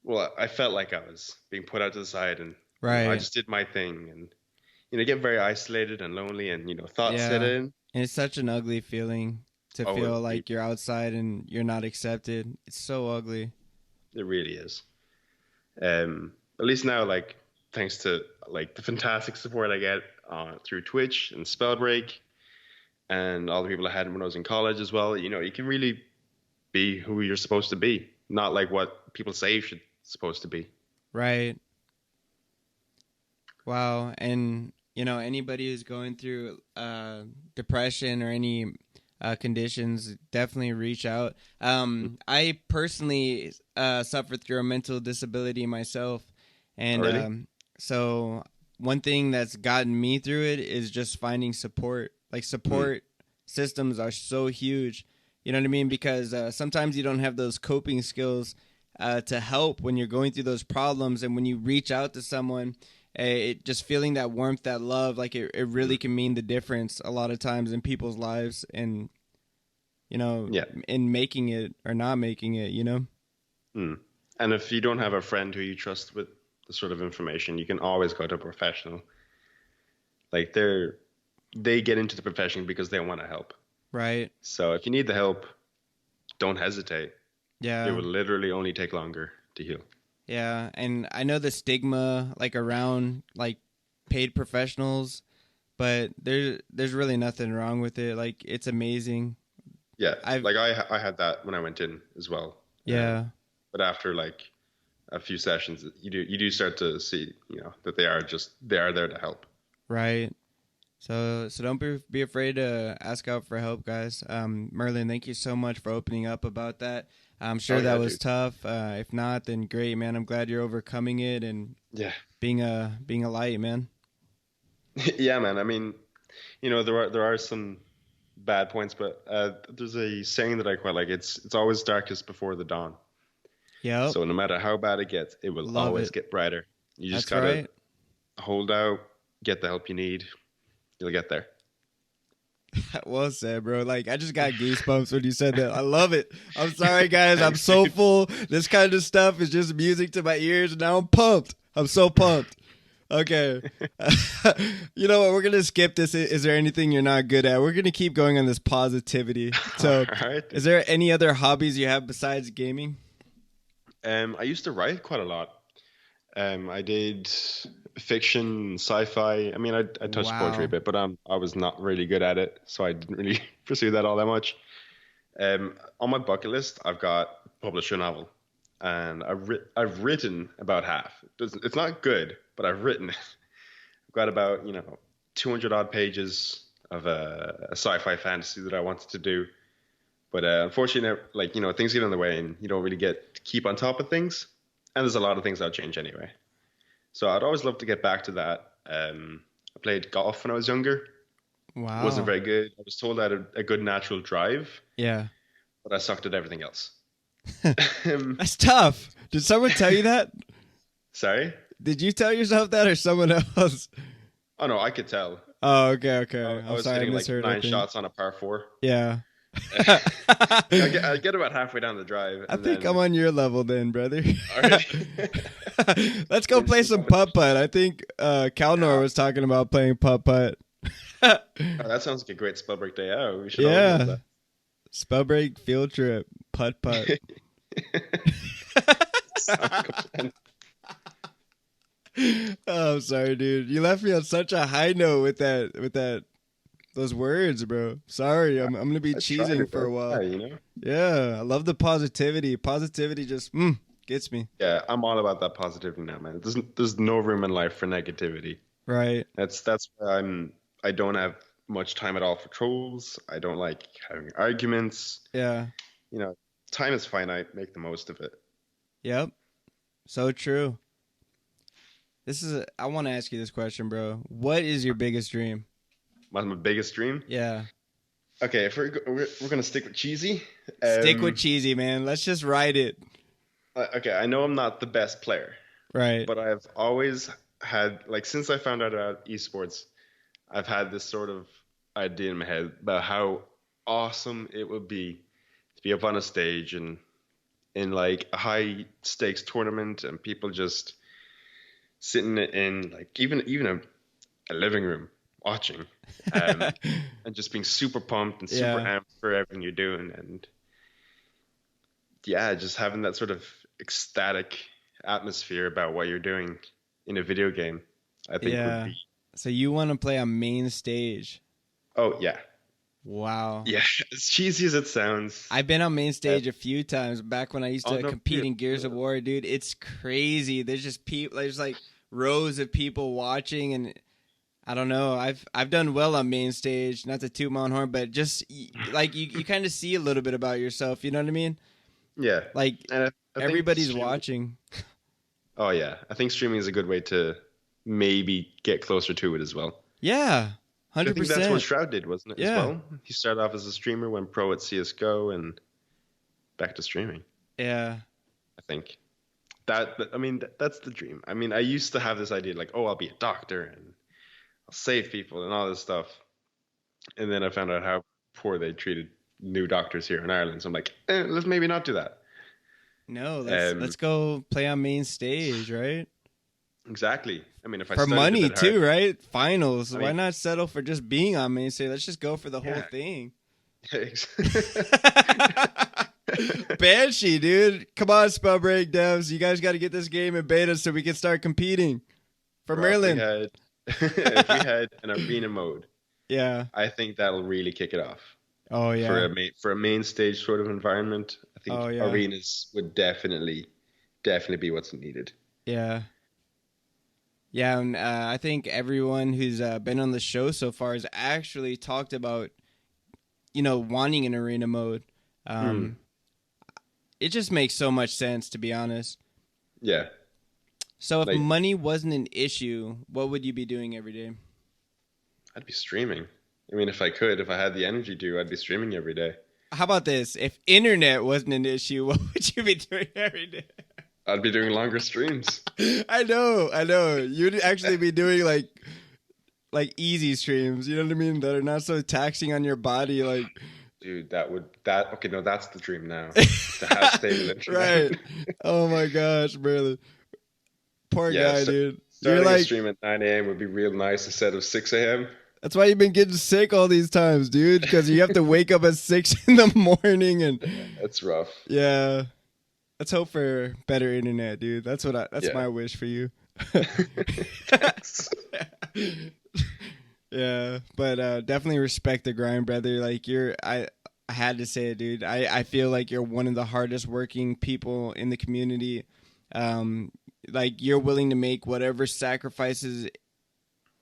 [SPEAKER 2] well, I felt like I was being put out to the side, and I just did my thing, and get very isolated and lonely, and thoughts set in.
[SPEAKER 3] And it's such an ugly feeling to feel like you're outside and you're not accepted. It's so ugly.
[SPEAKER 2] It really is. At least now, like, thanks to like the fantastic support I get through Twitch and Spellbreak and all the people I had when I was in college as well, you can really be who you're supposed to be, not like what people say you should supposed to be.
[SPEAKER 3] Right. Wow. And anybody who's going through depression or any conditions, definitely reach out. I personally suffered through a mental disability myself, and so one thing that's gotten me through it is just finding support. Like support systems are so huge. You know what I mean? Because sometimes you don't have those coping skills to help when you're going through those problems. And when you reach out to someone, it just feeling that warmth, that love, like it really can mean the difference a lot of times in people's lives and, you know, in making it or not making it, you know?
[SPEAKER 2] And if you don't have a friend who you trust with the sort of information, you can always go to a professional. Like they get into the profession because they want to help.
[SPEAKER 3] Right.
[SPEAKER 2] So if you need the help, don't hesitate.
[SPEAKER 3] Yeah.
[SPEAKER 2] It will literally only take longer to heal.
[SPEAKER 3] Yeah. And I know the stigma like around like paid professionals, but there's really nothing wrong with it. Like it's amazing.
[SPEAKER 2] Yeah. I had that when I went in as well.
[SPEAKER 3] Yeah.
[SPEAKER 2] But after like a few sessions, you do start to see, you know, that they are there to help.
[SPEAKER 3] Right. So don't be afraid to ask out for help, guys. Merlin, thank you so much for opening up about that. I'm sure that was tough. If not, then great, man. I'm glad you're overcoming it and being a light, man.
[SPEAKER 2] Yeah, man. I mean, you know, there are some bad points, but there's a saying that I quite like. It's always darkest before the dawn.
[SPEAKER 3] Yeah.
[SPEAKER 2] So no matter how bad it gets, it will always get brighter. You just gotta hold out, get the help you need. You'll get there.
[SPEAKER 3] Well said, bro. Like, I just got goosebumps when you said that. I love it. I'm sorry, guys. I'm so full. This kind of stuff is just music to my ears, and now I'm pumped. I'm so pumped. Okay. You know what? We're going to skip this. Is there anything you're not good at? We're going to keep going on this positivity. So,
[SPEAKER 2] right.
[SPEAKER 3] Is there any other hobbies you have besides gaming?
[SPEAKER 2] I used to write quite a lot. I did fiction, sci-fi. I mean, I touched poetry a bit, but I was not really good at it, so I didn't really pursue that all that much. On my bucket list, I've got publish a novel, and I've written about half. It's not good, but I've written it. I've got about 200 odd pages of a sci-fi fantasy that I wanted to do, but unfortunately, things get in the way, and you don't really get to keep on top of things. And there's a lot of things that'll change anyway. So I'd always love to get back to that. I played golf when I was younger.
[SPEAKER 3] Wow.
[SPEAKER 2] Wasn't very good. I was told I had a good natural drive.
[SPEAKER 3] Yeah.
[SPEAKER 2] But I sucked at everything else.
[SPEAKER 3] That's tough. Did someone tell you that?
[SPEAKER 2] Sorry?
[SPEAKER 3] Did you tell yourself that or someone else?
[SPEAKER 2] Oh, no, I could tell.
[SPEAKER 3] Oh, okay.
[SPEAKER 2] I was hitting like 9 shots on a par 4.
[SPEAKER 3] Yeah.
[SPEAKER 2] I get about halfway down the drive.
[SPEAKER 3] I think I'm on your level then, brother.
[SPEAKER 2] All right.
[SPEAKER 3] Let's go play some putt-putt. I think Kalnor was talking about playing putt-putt.
[SPEAKER 2] That sounds like a great Spellbreak day out. We should all do that.
[SPEAKER 3] Spellbreak field trip, putt-putt. Oh, I'm sorry, dude. You left me on such a high note with those words, bro. Sorry, I'm gonna be cheesing for a while. Yeah, I love the positivity. Positivity just gets me.
[SPEAKER 2] Yeah, I'm all about that positivity now, man. There's no room in life for negativity.
[SPEAKER 3] Right.
[SPEAKER 2] That's where I don't have much time at all for trolls. I don't like having arguments.
[SPEAKER 3] Yeah.
[SPEAKER 2] Time is finite. Make the most of it.
[SPEAKER 3] Yep. So true. I want to ask you this question, bro. What is your biggest dream?
[SPEAKER 2] My biggest dream?
[SPEAKER 3] Yeah.
[SPEAKER 2] Okay, if we're gonna stick with cheesy.
[SPEAKER 3] Stick with cheesy, man. Let's just write it.
[SPEAKER 2] Okay, I know I'm not the best player.
[SPEAKER 3] Right.
[SPEAKER 2] But I've always had, since I found out about esports, I've had this sort of idea in my head about how awesome it would be to be up on a stage and in a high stakes tournament and people just sitting in even a living room watching and just being super pumped and super amped for everything you're doing, and just having that sort of ecstatic atmosphere about what you're doing in a video game, I think would be.
[SPEAKER 3] So you want to play on main stage?
[SPEAKER 2] Oh yeah.
[SPEAKER 3] Wow.
[SPEAKER 2] Yeah, as cheesy as it sounds.
[SPEAKER 3] I've been on main stage a few times back when I used to compete in Gears of War, dude. It's crazy. There's just people. There's rows of people watching, and I don't know. I've done well on main stage. Not to toot my own horn, but just you kind of see a little bit about yourself. You know what I mean?
[SPEAKER 2] Yeah.
[SPEAKER 3] And I everybody's watching.
[SPEAKER 2] Oh yeah, I think streaming is a good way to maybe get closer to it as well.
[SPEAKER 3] Yeah,
[SPEAKER 2] I think that's
[SPEAKER 3] 100%.
[SPEAKER 2] what Shroud did, wasn't it, as
[SPEAKER 3] Yeah.
[SPEAKER 2] well? He started off as a streamer, went pro at CSGO, and back to streaming,
[SPEAKER 3] Yeah.
[SPEAKER 2] I think. That's the dream. I mean, I used to have this idea like, oh, I'll be a doctor and I'll save people and all this stuff. And then I found out how poor they treated new doctors here in Ireland. So I'm like, let's maybe not do that.
[SPEAKER 3] No,
[SPEAKER 2] Um,
[SPEAKER 3] let's go play on main stage, right?
[SPEAKER 2] exactly. I mean, if I
[SPEAKER 3] For
[SPEAKER 2] studied a
[SPEAKER 3] money
[SPEAKER 2] bit
[SPEAKER 3] too,
[SPEAKER 2] harder,
[SPEAKER 3] right? Finals.
[SPEAKER 2] I
[SPEAKER 3] Why
[SPEAKER 2] mean,
[SPEAKER 3] not settle for just being on main stage? Let's just go for the whole
[SPEAKER 2] Yeah.
[SPEAKER 3] thing.
[SPEAKER 2] ex-
[SPEAKER 3] Banshee, dude. Come on, Spellbreak devs. You guys got to get this game in beta so we can start competing for
[SPEAKER 2] Bro,
[SPEAKER 3] Merlin.
[SPEAKER 2] if we had an arena mode,
[SPEAKER 3] Yeah.
[SPEAKER 2] I think that'll really kick it off.
[SPEAKER 3] Oh, yeah.
[SPEAKER 2] For a main stage sort of environment, I think
[SPEAKER 3] Oh, yeah.
[SPEAKER 2] arenas would definitely be what's needed.
[SPEAKER 3] Yeah. Yeah, and I think everyone who's been on the show so far has actually talked about, wanting an arena mode. It just makes so much sense, to be honest.
[SPEAKER 2] Yeah.
[SPEAKER 3] So if
[SPEAKER 2] Like-
[SPEAKER 3] money wasn't an issue, what would you be doing every day?
[SPEAKER 2] I'd be streaming. I mean, if I had the energy to, I'd be streaming every day.
[SPEAKER 3] How about this? If internet wasn't an issue, what would you be doing every day?
[SPEAKER 2] I'd be doing longer streams.
[SPEAKER 3] I know. You'd actually be doing like easy streams, you know what I mean? That are not so taxing on your body, like
[SPEAKER 2] Dude, okay, no, that's the dream now. To have stable internet.
[SPEAKER 3] right. Oh my gosh, Merlin. Poor
[SPEAKER 2] Yeah,
[SPEAKER 3] guy,
[SPEAKER 2] so-
[SPEAKER 3] dude.
[SPEAKER 2] Starting
[SPEAKER 3] You're
[SPEAKER 2] a
[SPEAKER 3] like,
[SPEAKER 2] stream at 9 a.m. would be real nice instead of 6 a.m.
[SPEAKER 3] that's why you've been getting sick all these times, dude, because you have to wake up at 6 in the morning and
[SPEAKER 2] That's rough.
[SPEAKER 3] yeah. Let's hope for better internet, dude. That's
[SPEAKER 2] Yeah.
[SPEAKER 3] my wish for you.
[SPEAKER 2] Thanks.
[SPEAKER 3] Yeah, but definitely respect the grind, brother. Like I had to say it, dude. I feel like you're one of the hardest working people in the community. Like you're willing to make whatever sacrifices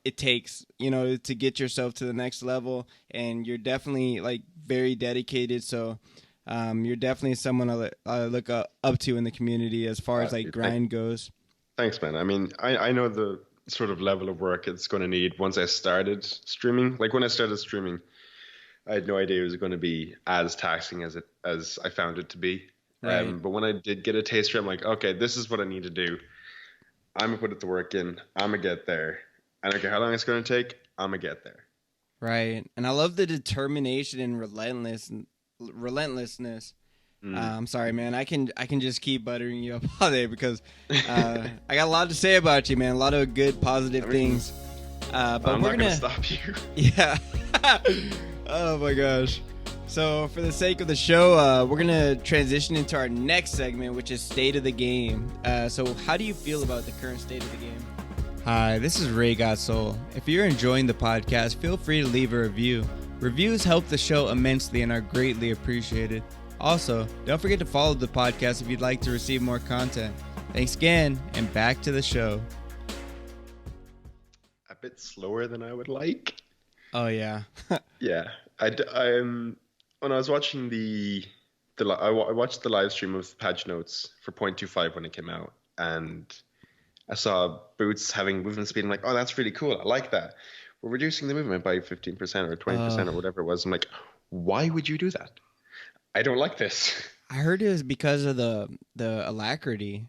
[SPEAKER 3] it takes, to get yourself to the next level, and you're definitely like very dedicated. So, you're definitely someone I look up to in the community as far as like grind goes.
[SPEAKER 2] Thanks, man. I mean, I know the sort of level of work it's going to need once I started streaming. Like when I started streaming, I had no idea it was going to be as taxing as I found it to be.
[SPEAKER 3] Right.
[SPEAKER 2] But when I did get a taster, I'm like, okay, this is what I need to do. I'm gonna put the work in. I'm gonna get there. I don't care how long it's gonna take. I'm gonna get there.
[SPEAKER 3] Right, and I love the determination and relentlessness. I'm sorry, man. I can just keep buttering you up all day because I got a lot to say about you, man. A lot of good, positive things. But
[SPEAKER 2] I'm
[SPEAKER 3] we're
[SPEAKER 2] not gonna stop you.
[SPEAKER 3] Yeah. Oh my gosh. So for the sake of the show, we're gonna transition into our next segment, which is State of the Game. So how do you feel about the current state of the game? Hi, this is GotSoL. If you're enjoying the podcast, feel free to leave a review. Reviews help the show immensely and are greatly appreciated. Also, don't forget to follow the podcast if you'd like to receive more content. Thanks again, and back to the show.
[SPEAKER 2] A bit slower than I would like.
[SPEAKER 3] Oh yeah.
[SPEAKER 2] Yeah, when I was watching I watched the live stream of patch notes for 0.25 when it came out, and I saw Boots having movement speed. I'm like, oh, that's really cool. I like that. We're reducing the movement by 15% or 20% or whatever it was. I'm like, why would you do that? I don't like this.
[SPEAKER 3] I heard it was because of the alacrity.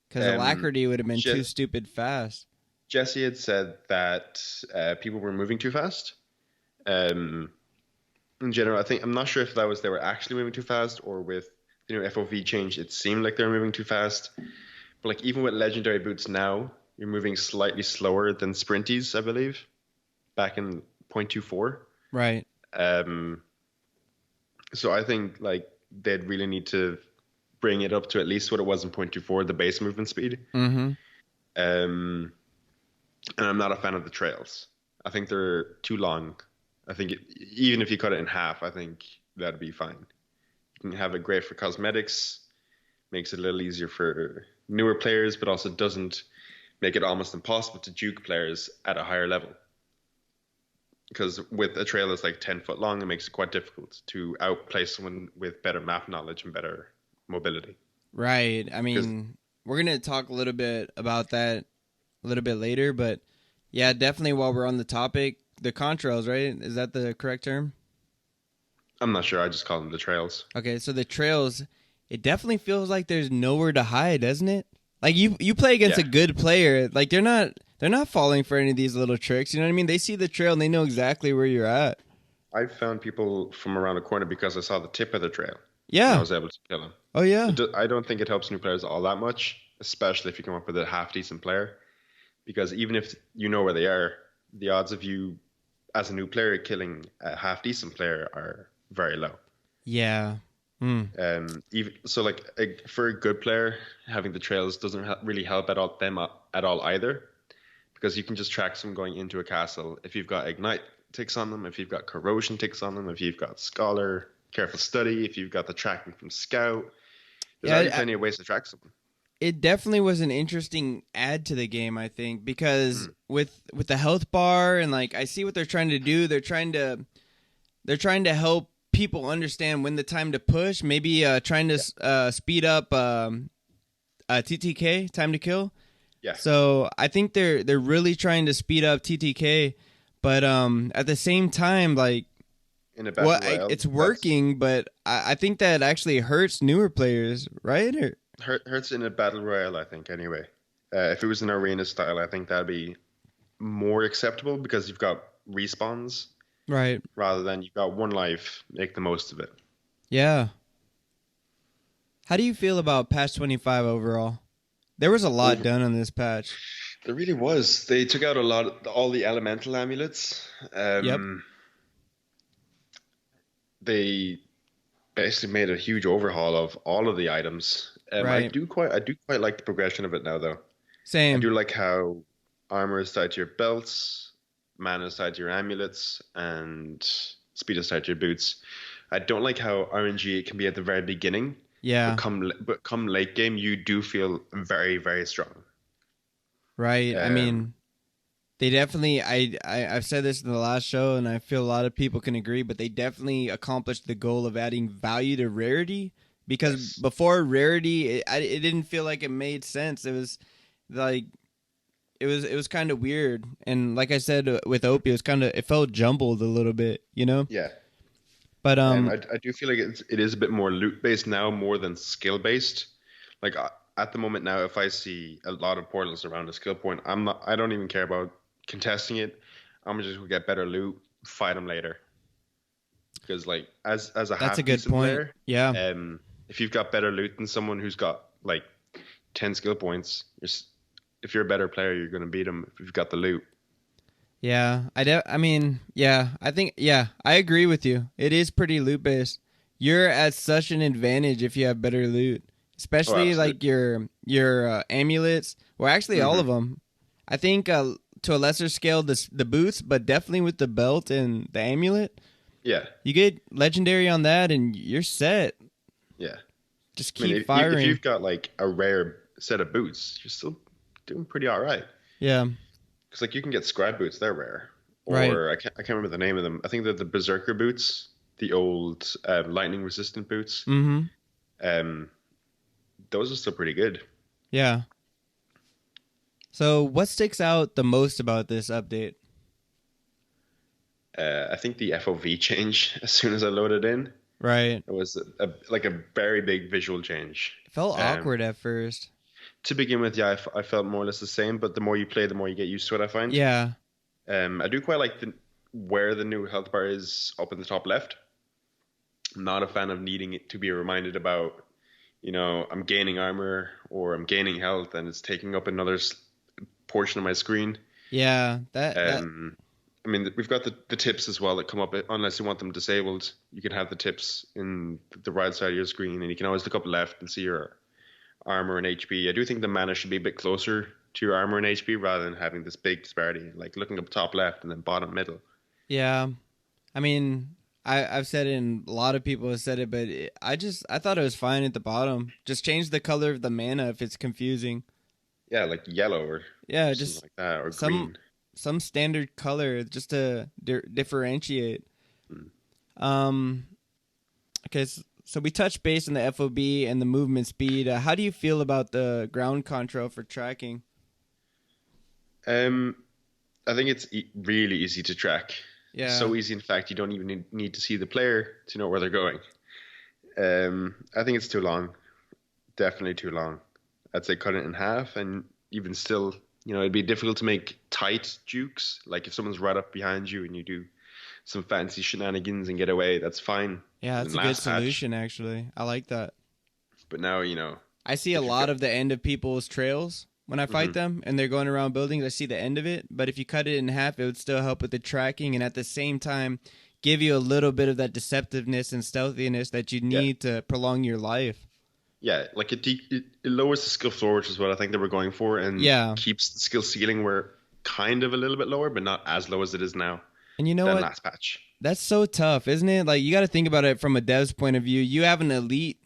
[SPEAKER 3] Because alacrity would have been too stupid fast.
[SPEAKER 2] Jesse had said that people were moving too fast. In general, I'm not sure if they were actually moving too fast or with the new FOV change, it seemed like they were moving too fast. But like even with legendary boots now, you're moving slightly slower than sprinties, I believe, back in 0.24.
[SPEAKER 3] Right.
[SPEAKER 2] So I think like they'd really need to bring it up to at least what it was in 0.24, the base movement speed.
[SPEAKER 3] Mm-hmm.
[SPEAKER 2] And I'm not a fan of the trails. I think they're too long. I think even if you cut it in half, I think that'd be fine. You can have it great for cosmetics, makes it a little easier for newer players, but also doesn't make it almost impossible to juke players at a higher level. Because with a trail that's like 10 foot long, it makes it quite difficult to outplay someone with better map knowledge and better mobility.
[SPEAKER 3] Right. I mean, we're going to talk a little bit about that a little bit later. But yeah, definitely while we're on the topic, the contrails, right? Is that the correct term?
[SPEAKER 2] I'm not sure. I just call them the trails.
[SPEAKER 3] Okay, so the trails, it definitely feels like there's nowhere to hide, doesn't it? Like you play against a good player, like they're not falling for any of these little tricks. You know what I mean? They see the trail and they know exactly where you're at.
[SPEAKER 2] I found people from around the corner because I saw the tip of the trail. And I
[SPEAKER 3] Yeah.
[SPEAKER 2] was able to kill them.
[SPEAKER 3] Oh yeah.
[SPEAKER 2] I don't think it helps new players all that much, especially if you come up with a half decent player. Because even if you know where they are, the odds of you as a new player killing a half decent player are very low.
[SPEAKER 3] Yeah.
[SPEAKER 2] Even so, like for a good player, having the trails doesn't really help them at all either, because you can just track someone going into a castle if you've got ignite ticks on them, if you've got corrosion ticks on them, if you've got scholar, careful study, if you've got the tracking from scout. There's already plenty of ways to track someone. It
[SPEAKER 3] definitely was an interesting add to the game, I think, because with the health bar and like I see what they're trying to do. They're trying to help people understand when the time to push. Maybe trying to speed up TTK, time to kill.
[SPEAKER 2] Yeah.
[SPEAKER 3] So I think they're really trying to speed up TTK, but at the same time, like,
[SPEAKER 2] in a battle royale,
[SPEAKER 3] it's working, but I think that actually hurts newer players, right? Or
[SPEAKER 2] hurts in a battle royale, I think. Anyway, if it was an arena style, I think that'd be more acceptable because you've got respawns,
[SPEAKER 3] right?
[SPEAKER 2] Rather than you've got one life. Make the most of it.
[SPEAKER 3] Yeah. How do you feel about patch 25 overall? There was a lot done on this patch.
[SPEAKER 2] There really was. They took out all the elemental amulets.
[SPEAKER 3] Yep.
[SPEAKER 2] They basically made a huge overhaul of all of the items.
[SPEAKER 3] Right.
[SPEAKER 2] I do quite like the progression of it now, though.
[SPEAKER 3] Same.
[SPEAKER 2] I do like how armor is tied to your belts, mana is tied to your amulets, and speed is tied to your boots. I don't like how RNG can be at the very beginning.
[SPEAKER 3] Yeah.
[SPEAKER 2] But come late game, you do feel very, very strong.
[SPEAKER 3] Right. I mean, they definitely. I've said this in the last show, and I feel a lot of people can agree. But they definitely accomplished the goal of adding value to rarity. Because before rarity, it didn't feel like it made sense. It was like it was kind of weird. And like I said with Opie, it felt jumbled a little bit. You know.
[SPEAKER 2] Yeah.
[SPEAKER 3] But
[SPEAKER 2] I do feel like it is a bit more loot based now, more than skill based. Like at the moment now, if I see a lot of portals around a skill point, I don't even care about contesting it. I'm just gonna get better loot, fight them later. Because like as a
[SPEAKER 3] that's a good point.
[SPEAKER 2] Player,
[SPEAKER 3] yeah.
[SPEAKER 2] If you've got better loot than someone who's got like 10 skill points, if you're a better player, you're gonna beat them if you've got the loot.
[SPEAKER 3] Yeah, I think I agree with you. It is pretty loot based. You're at such an advantage if you have better loot, especially like your amulets. Well, actually, all of them. I think to a lesser scale the boots, but definitely with the belt and the amulet.
[SPEAKER 2] Yeah,
[SPEAKER 3] you get legendary on that, and you're set.
[SPEAKER 2] Yeah,
[SPEAKER 3] just keep firing.
[SPEAKER 2] If you've got like a rare set of boots, you're still doing pretty all right.
[SPEAKER 3] Yeah.
[SPEAKER 2] Because like you can get scribe boots, they're rare. Or
[SPEAKER 3] right.
[SPEAKER 2] I can't remember the name of them. I think they're the berserker boots, the old lightning resistant boots.
[SPEAKER 3] Mm-hmm.
[SPEAKER 2] Those are still pretty good.
[SPEAKER 3] Yeah. So what sticks out the most about this update?
[SPEAKER 2] I think the FOV change as soon as I loaded in.
[SPEAKER 3] Right.
[SPEAKER 2] It was like a very big visual change.
[SPEAKER 3] It felt awkward at first.
[SPEAKER 2] To begin with, yeah, I felt more or less the same, but the more you play, the more you get used to it, I find.
[SPEAKER 3] Yeah.
[SPEAKER 2] I do quite like where the new health bar is up in the top left. I'm not a fan of needing it to be reminded about, I'm gaining armor or I'm gaining health and it's taking up another portion of my screen.
[SPEAKER 3] Yeah.
[SPEAKER 2] I mean, we've got the tips as well that come up. Unless you want them disabled, you can have the tips in the right side of your screen, and you can always look up left and see your armor and HP. I do think the mana should be a bit closer to your armor and HP rather than having this big disparity, like looking up top left and then bottom middle.
[SPEAKER 3] Yeah, I mean, I've said it, and a lot of people have said it, but I thought it was fine at the bottom. Just change the color of the mana if it's confusing.
[SPEAKER 2] Yeah, like yellow or
[SPEAKER 3] just
[SPEAKER 2] like that, or green.
[SPEAKER 3] Some standard color just to differentiate. Okay, so we touched base on the FOB and the movement speed. How do you feel about the ground control for tracking?
[SPEAKER 2] Um, I think it's really easy to track.
[SPEAKER 3] Yeah.
[SPEAKER 2] So easy, in fact, you don't even need to see the player to know where they're going. I think it's too long. Definitely too long. I'd say cut it in half, and even still, it'd be difficult to make tight jukes. Like if someone's right up behind you and you do some fancy shenanigans and get away, that's fine
[SPEAKER 3] Yeah,
[SPEAKER 2] in
[SPEAKER 3] that's a good
[SPEAKER 2] last patch.
[SPEAKER 3] solution, actually. I like that.
[SPEAKER 2] But now,
[SPEAKER 3] I see a
[SPEAKER 2] if you've
[SPEAKER 3] lot
[SPEAKER 2] got,
[SPEAKER 3] of the end of people's trails when I fight
[SPEAKER 2] Mhm.
[SPEAKER 3] them and they're going around buildings. I see the end of it, but if you cut it in half, it would still help with the tracking and at the same time give you a little bit of that deceptiveness and stealthiness that you
[SPEAKER 2] Yeah,
[SPEAKER 3] need to prolong your life.
[SPEAKER 2] yeah, like it lowers the skill floor, which is what I think they were going for, and
[SPEAKER 3] Yeah.
[SPEAKER 2] keeps the skill ceiling where kind of a little bit lower, but not as low as it is now
[SPEAKER 3] And you know
[SPEAKER 2] than
[SPEAKER 3] what?
[SPEAKER 2] last patch.
[SPEAKER 3] That's so tough, isn't it? Like you got to think about it from a dev's point of view. You have an elite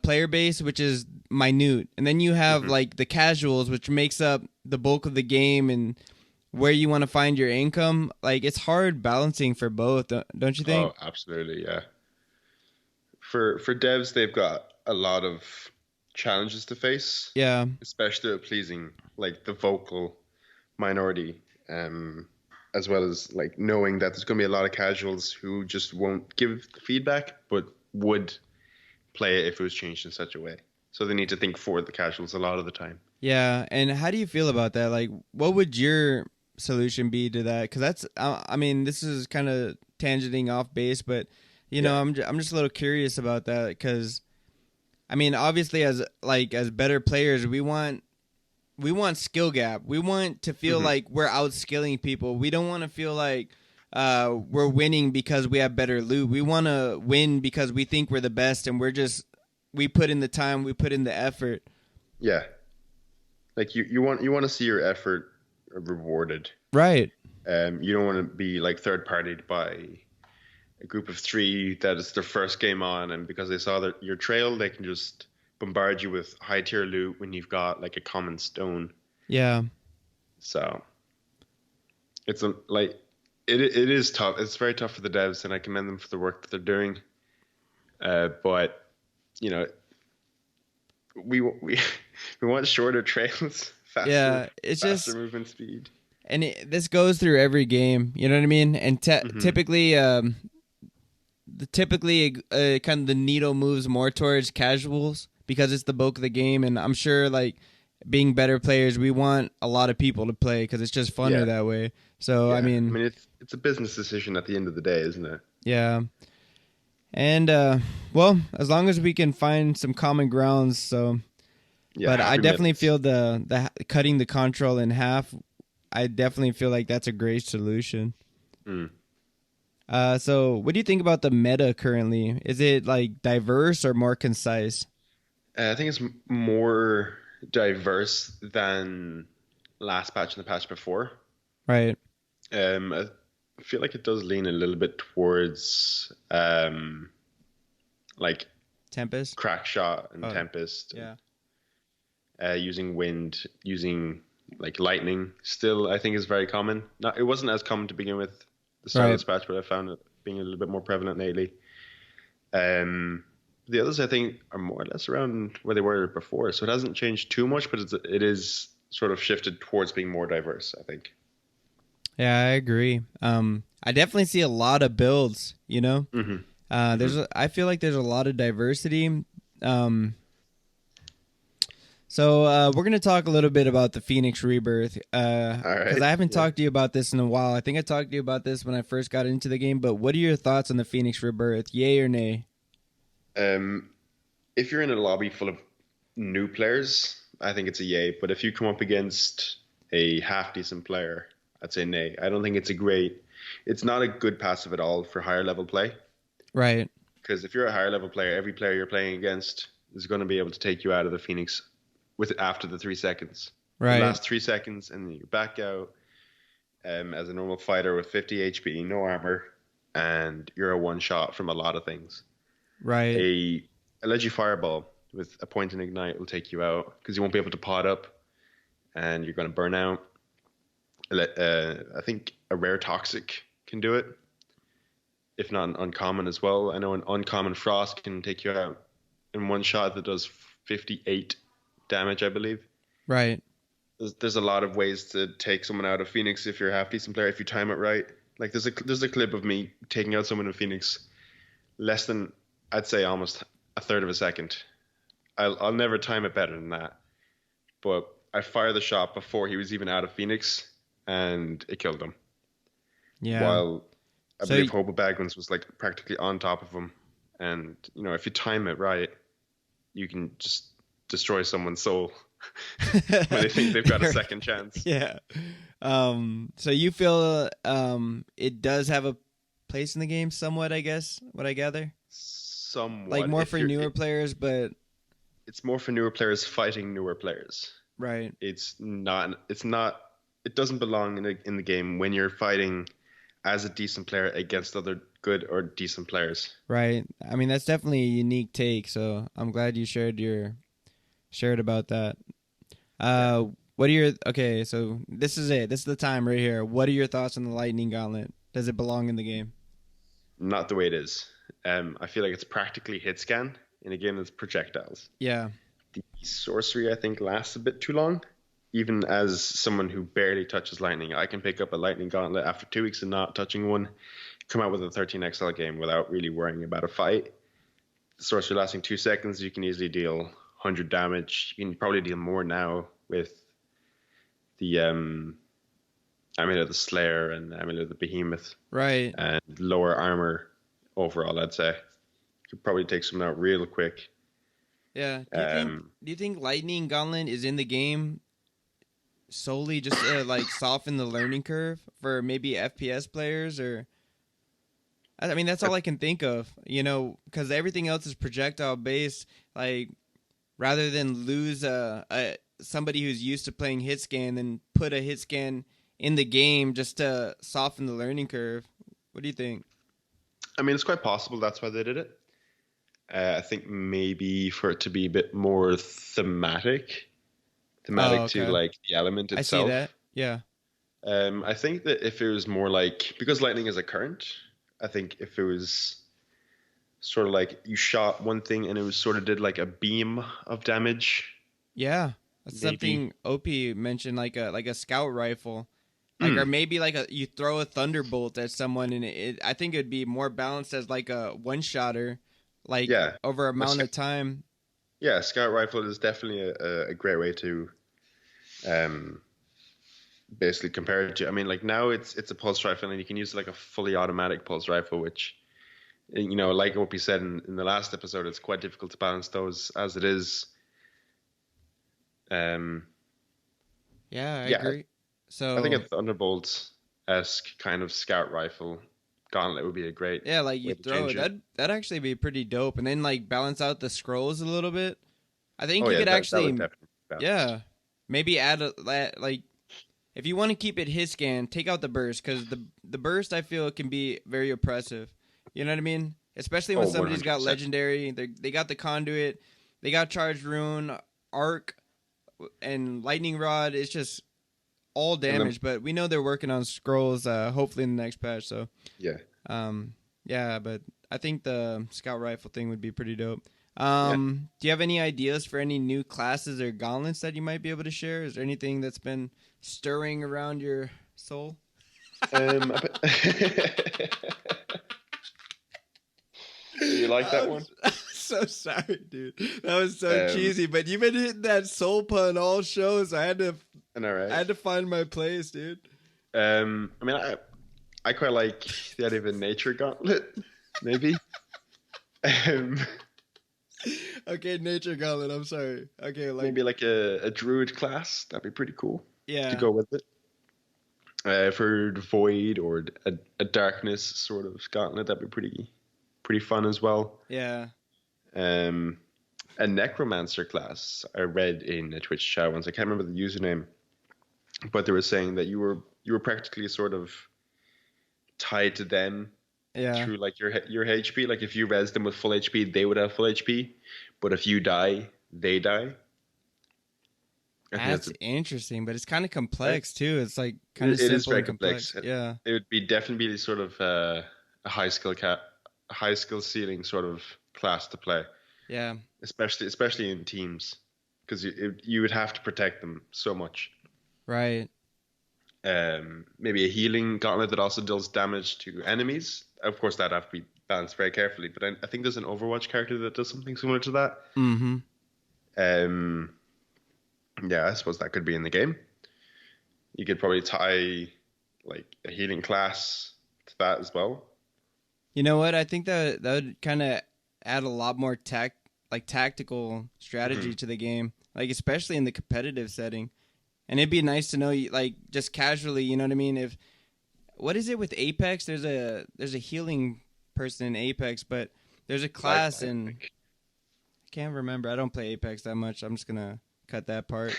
[SPEAKER 3] player base, which is minute, and then you have
[SPEAKER 2] Hmm.
[SPEAKER 3] like the casuals, which makes up the bulk of the game and where you want to find your income. Like it's hard balancing for both, don't you think?
[SPEAKER 2] Oh, absolutely, yeah. For devs, they've got a lot of challenges to face,
[SPEAKER 3] Yeah,
[SPEAKER 2] especially with pleasing like the vocal minority, as well as like knowing that there's going to be a lot of casuals who just won't give feedback, but would play it if it was changed in such a way. So they need to think for the casuals a lot of the time.
[SPEAKER 3] yeah. And how do you feel about that? Like, what would your solution be to that? Because that's, I mean, this is kind of tangenting off base, but
[SPEAKER 2] Yeah.
[SPEAKER 3] I'm just a little curious about that because I mean, obviously, as better players, we want skill gap. We want to feel
[SPEAKER 2] Hmm.
[SPEAKER 3] like we're outskilling people. We don't want to feel like we're winning because we have better loot. We want to win because we think we're the best, and we put in the time, we put in the effort.
[SPEAKER 2] Yeah. Like you want to see your effort rewarded.
[SPEAKER 3] Right.
[SPEAKER 2] You don't want to be like third partied by a group of three that is their first game on, and because they saw that your trail, they can just bombard you with high tier loot when you've got like a common stone.
[SPEAKER 3] Yeah.
[SPEAKER 2] So it's it is tough. It's very tough for the devs, and I commend them for the work that they're doing. But you know, we we want shorter trails, faster
[SPEAKER 3] Yeah. It's
[SPEAKER 2] faster
[SPEAKER 3] just,
[SPEAKER 2] movement speed.
[SPEAKER 3] and this goes through every game. You know what I mean? And
[SPEAKER 2] Hmm.
[SPEAKER 3] typically, typically kind of the needle moves more towards casuals because it's the bulk of the game, and I'm sure like being better players, we want a lot of people to play because it's just funner
[SPEAKER 2] Yeah,
[SPEAKER 3] that way. So I
[SPEAKER 2] yeah. I
[SPEAKER 3] mean,
[SPEAKER 2] mean, it's a business decision at the end of the day, isn't it?
[SPEAKER 3] yeah, and well, as long as we can find some common grounds. So,
[SPEAKER 2] Yeah,
[SPEAKER 3] but I
[SPEAKER 2] happy
[SPEAKER 3] definitely
[SPEAKER 2] middles.
[SPEAKER 3] feel the cutting the control in half. I definitely feel like that's a great solution.
[SPEAKER 2] Mm.
[SPEAKER 3] So what do you think about the meta currently? Is it like diverse or more concise?
[SPEAKER 2] I think it's more diverse than last patch and the patch before.
[SPEAKER 3] Right.
[SPEAKER 2] I feel like it does lean a little bit towards like
[SPEAKER 3] Tempest.
[SPEAKER 2] crack shot and
[SPEAKER 3] Oh,
[SPEAKER 2] tempest,
[SPEAKER 3] yeah.
[SPEAKER 2] using wind, using like lightning. Still, I think is very common. Not, it wasn't as common to begin with the start of
[SPEAKER 3] Right.
[SPEAKER 2] this patch, but I found it being a little bit more prevalent lately. Um, the others I think are more or less around where they were before, so it hasn't changed too much, but it is sort of shifted towards being more diverse, I think.
[SPEAKER 3] Yeah, I agree. I definitely see a lot of builds,
[SPEAKER 2] Hmm. Hmm.
[SPEAKER 3] I feel like there's a lot of diversity. Um, so we're gonna talk a little bit about the Phoenix Rebirth,
[SPEAKER 2] All
[SPEAKER 3] because
[SPEAKER 2] right.
[SPEAKER 3] I haven't
[SPEAKER 2] Yeah.
[SPEAKER 3] talked to you about this in a while. I think I talked to you about this when I first got into the game. But what are your thoughts on the Phoenix Rebirth? Yay or nay?
[SPEAKER 2] Um, if you're in a lobby full of new players, I think it's a yay. But if you come up against a half decent player, I'd say nay. I don't think it's a great. It's not a good passive at all for higher level play.
[SPEAKER 3] Right.
[SPEAKER 2] Because if you're a higher level player, every player you're playing against is going to be able to take you out of the Phoenix with after the 3 seconds. The
[SPEAKER 3] Right.
[SPEAKER 2] last 3 seconds, and then you're back out as a normal fighter with 50 HP, no armor, and you're a one shot from a lot of things.
[SPEAKER 3] Right.
[SPEAKER 2] A Leggy Fireball with a point and ignite will take you out because you won't be able to pod up, and you're going to burn out. I think a rare Toxic can do it, if not an uncommon as well. I know an uncommon Frost can take you out in one shot that does 58 damage, I believe.
[SPEAKER 3] Right.
[SPEAKER 2] there's a lot of ways to take someone out of Phoenix if you're a half decent player if you time it right. Like there's a clip of me taking out someone in Phoenix less than, I'd say, almost a third of a second. I'll never time it better than that. But I fired the shot before he was even out of Phoenix, and it killed him.
[SPEAKER 3] Yeah.
[SPEAKER 2] While I
[SPEAKER 3] So
[SPEAKER 2] believe Hope Bagman's was like practically on top of him, and if you time it right, you can just destroy someone's soul when they think they've got a second chance.
[SPEAKER 3] Yeah. So you feel it does have a place in the game somewhat, I guess, what I gather?
[SPEAKER 2] Somewhat.
[SPEAKER 3] Like more for newer players, but
[SPEAKER 2] it's more for newer players fighting newer players.
[SPEAKER 3] right.
[SPEAKER 2] It's not it doesn't belong in the game when you're fighting as a decent player against other good or decent players.
[SPEAKER 3] Right. I mean, that's definitely a unique take, so I'm glad you shared about that. What are your okay, so this is it. This is the time right here. What are your thoughts on the Lightning Gauntlet? Does it belong in the game?
[SPEAKER 2] Not the way it is. I feel like it's practically hit scan in a game that's projectiles.
[SPEAKER 3] Yeah.
[SPEAKER 2] The sorcery, I think, lasts a bit too long. Even as someone who barely touches lightning, I can pick up a lightning gauntlet after 2 weeks of not touching one, come out with a 13 XL game without really worrying about a fight. The sorcery lasting 2 seconds, you can easily deal 100 damage. You can probably deal more now with the Amulet of the Slayer and Amulet of the Behemoth.
[SPEAKER 3] Right.
[SPEAKER 2] And lower armor overall, I'd say. You could probably take someone out real quick.
[SPEAKER 3] Yeah. Do you think Lightning Gauntlet is in the game solely just to like soften the learning curve for maybe FPS players? Or I mean, that's all I can think of, because everything else is projectile based. Like, rather than lose somebody who's used to playing hit scan and put a hit scan in the game just to soften the learning curve. What do you think?
[SPEAKER 2] I mean, it's quite possible that's why they did it. I think maybe for it to be a bit more thematic
[SPEAKER 3] okay.
[SPEAKER 2] to like the element itself.
[SPEAKER 3] I see that. Yeah.
[SPEAKER 2] I think that if it was more like, because lightning is a current, I think if it was sort of like you shot one thing and it was sort of did like a beam of damage.
[SPEAKER 3] Yeah, that's
[SPEAKER 2] maybe.
[SPEAKER 3] something OP mentioned, like a scout rifle. Like, or maybe like you throw a thunderbolt at someone, and I think it'd be more balanced as like a one-shotter, like over a amount of time.
[SPEAKER 2] Yeah, scout rifle is definitely a great way to basically compare it to. I mean, like now it's a pulse rifle, and you can use like a fully automatic pulse rifle, which, like what we said in the last episode, it's quite difficult to balance those as it is.
[SPEAKER 3] Yeah, I agree. So
[SPEAKER 2] I think a Thunderbolt-esque kind of scout rifle gauntlet would be a great
[SPEAKER 3] like you throw it. That'd actually be pretty dope, and then like balance out the scrolls a little bit. I think you could actually maybe add like if you want to keep it hit scan, take out the burst, because the burst I feel can be very oppressive. You know what I mean? Especially when somebody's
[SPEAKER 2] 100%.
[SPEAKER 3] got legendary, they got the conduit, they got charged rune, arc, and lightning rod. It's just all damage, but we know they're working on scrolls hopefully in the next patch, so but I think the scout rifle thing would be pretty dope. Do you have any ideas for any new classes or gauntlets that you might be able to share? Is there anything that's been stirring around your soul?
[SPEAKER 2] You like that one?
[SPEAKER 3] So sorry, dude. That was so cheesy, but you've been hitting that soul pun all shows. I had to find my place, dude.
[SPEAKER 2] I mean, I quite like the idea of a nature gauntlet, maybe.
[SPEAKER 3] Okay, nature gauntlet. I'm sorry. Okay, like
[SPEAKER 2] maybe like a druid class. That'd be pretty cool.
[SPEAKER 3] Yeah.
[SPEAKER 2] To go with it. For the void or a darkness sort of gauntlet, that'd be pretty fun as well.
[SPEAKER 3] Yeah.
[SPEAKER 2] A necromancer class I read in a Twitch chat once. I can't remember the username, but they were saying that you were practically sort of tied to them through like your HP. Like if you res them with full HP, they would have full HP, but if you die, they die.
[SPEAKER 3] That's interesting, but it's kind of complex too. It's like kind of simple. It is very complex. Yeah,
[SPEAKER 2] it would be definitely sort of a high skill ceiling sort of class to play.
[SPEAKER 3] Yeah,
[SPEAKER 2] especially in teams, because you would have to protect them so much.
[SPEAKER 3] Right.
[SPEAKER 2] Maybe a healing gauntlet that also deals damage to enemies. Of course, that'd have to be balanced very carefully. But I think there's an Overwatch character that does something similar to that.
[SPEAKER 3] Mm-hmm.
[SPEAKER 2] Um, yeah, I suppose that could be in the game. You could probably tie like a healing class to that as well.
[SPEAKER 3] You know what? I think that would kind of add a lot more tactical strategy to the game, like especially in the competitive setting. And it'd be nice to know, like, just casually, you know what I mean? If what is it with Apex? There's a healing person in Apex, but there's a class in I can't remember. I don't play Apex that much. I'm just gonna cut that part.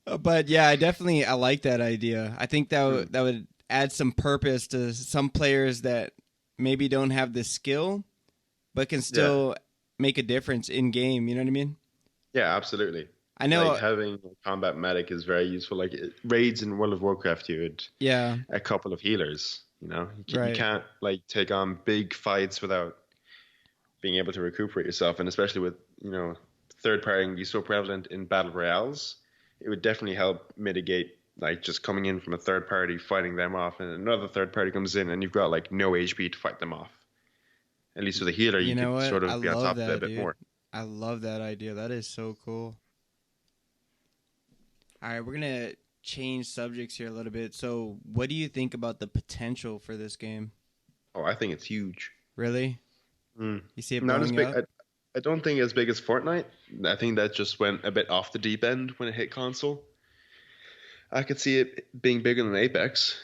[SPEAKER 3] But yeah, I like that idea. I think that would add some purpose to some players that maybe don't have the skill, but can still make a difference in game. You know what I mean?
[SPEAKER 2] Yeah, absolutely.
[SPEAKER 3] I know
[SPEAKER 2] like having a combat medic is very useful. Like raids in World of Warcraft, you had a couple of healers. You know, you can't like take on big fights without being able to recuperate yourself, and especially with third party be so prevalent in battle royales, it would definitely help mitigate like just coming in from a third party, fighting them off, and another third party comes in, and you've got like no HP to fight them off. At least with a healer, you could sort of be on top of it a bit more.
[SPEAKER 3] I love that idea. That is so cool. All right, we're going to change subjects here a little bit. So what do you think about the potential for this game?
[SPEAKER 2] Oh, I think it's huge.
[SPEAKER 3] Really? You see it
[SPEAKER 2] Not as big.
[SPEAKER 3] up?
[SPEAKER 2] I don't think as big as Fortnite. I think that just went a bit off the deep end when it hit console. I could see it being bigger than Apex,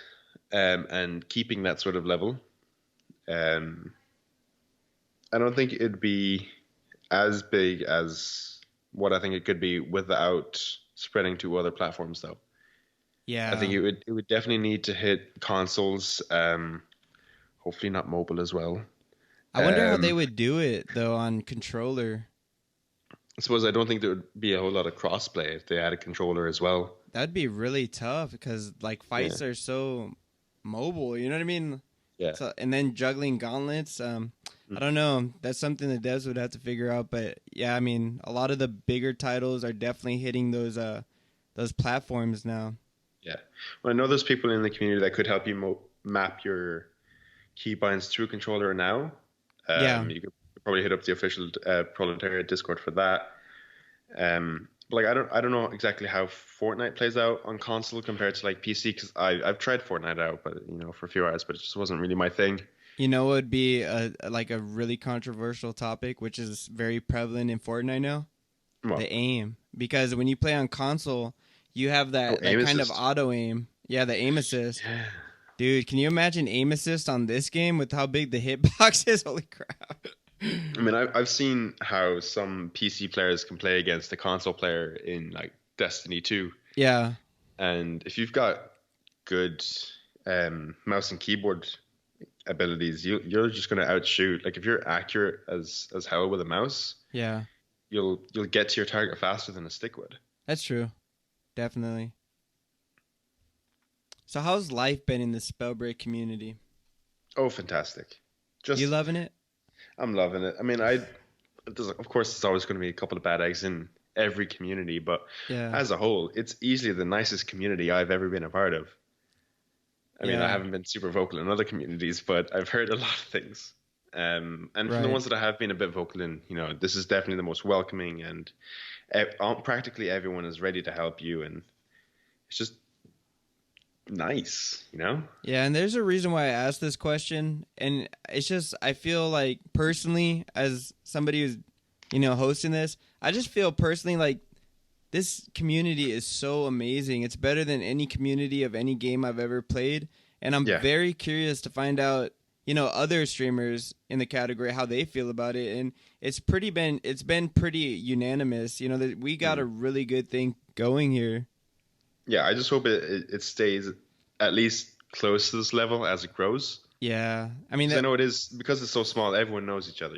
[SPEAKER 2] and keeping that sort of level. I don't think it'd be as big as what I think it could be without spreading to other platforms, though.
[SPEAKER 3] Yeah,
[SPEAKER 2] I think it would definitely need to hit consoles. Hopefully not mobile as well.
[SPEAKER 3] I wonder how they would do it though on controller.
[SPEAKER 2] I suppose I don't think there would be a whole lot of crossplay if they had a controller as well.
[SPEAKER 3] That'd be really tough because like fights are so mobile. You know what I mean?
[SPEAKER 2] Yeah.
[SPEAKER 3] So, and then juggling gauntlets. I don't know. That's something the devs would have to figure out. But yeah, I mean, a lot of the bigger titles are definitely hitting those platforms now.
[SPEAKER 2] Yeah. Well, I know there's people in the community that could help you map your keybinds through a controller now. You could probably hit up the official Proletariat Discord for that. Like I don't know exactly how Fortnite plays out on console compared to like PC, because I've tried Fortnite out, but for a few hours, but it just wasn't really my thing.
[SPEAKER 3] You know what would be a really controversial topic, which is very prevalent in Fortnite now? What? The aim. Because when you play on console, you have that kind of auto aim. Yeah, the aim assist. Yeah. Dude, can you imagine aim assist on this game with how big the hitbox is? Holy crap.
[SPEAKER 2] I mean, I've seen how some PC players can play against a console player in like Destiny 2.
[SPEAKER 3] Yeah.
[SPEAKER 2] And if you've got good mouse and keyboard abilities, you're just going to outshoot. Like if you're accurate as hell with a mouse, you'll get to your target faster than a stick would.
[SPEAKER 3] That's true. Definitely. So how's life been in the Spellbreak community?
[SPEAKER 2] Oh, fantastic.
[SPEAKER 3] You loving it?
[SPEAKER 2] I'm loving it. I mean, of course, there's always going to be a couple of bad eggs in every community, but as a whole, it's easily the nicest community I've ever been a part of. I mean, I haven't been super vocal in other communities, but I've heard a lot of things. And from the ones that I have been a bit vocal in, this is definitely the most welcoming, and practically everyone is ready to help you, and it's just nice,
[SPEAKER 3] Yeah, and there's a reason why I asked this question, and it's just I feel like personally, as somebody who's hosting this, I just feel personally like this community is so amazing. It's better than any community of any game I've ever played, and I'm very curious to find out other streamers in the category how they feel about it, and it's been pretty unanimous, that we got a really good thing going here. Yeah,
[SPEAKER 2] I just hope it stays at least close to this level as it grows.
[SPEAKER 3] Yeah, I mean,
[SPEAKER 2] I know it is, because it's so small, everyone knows each other,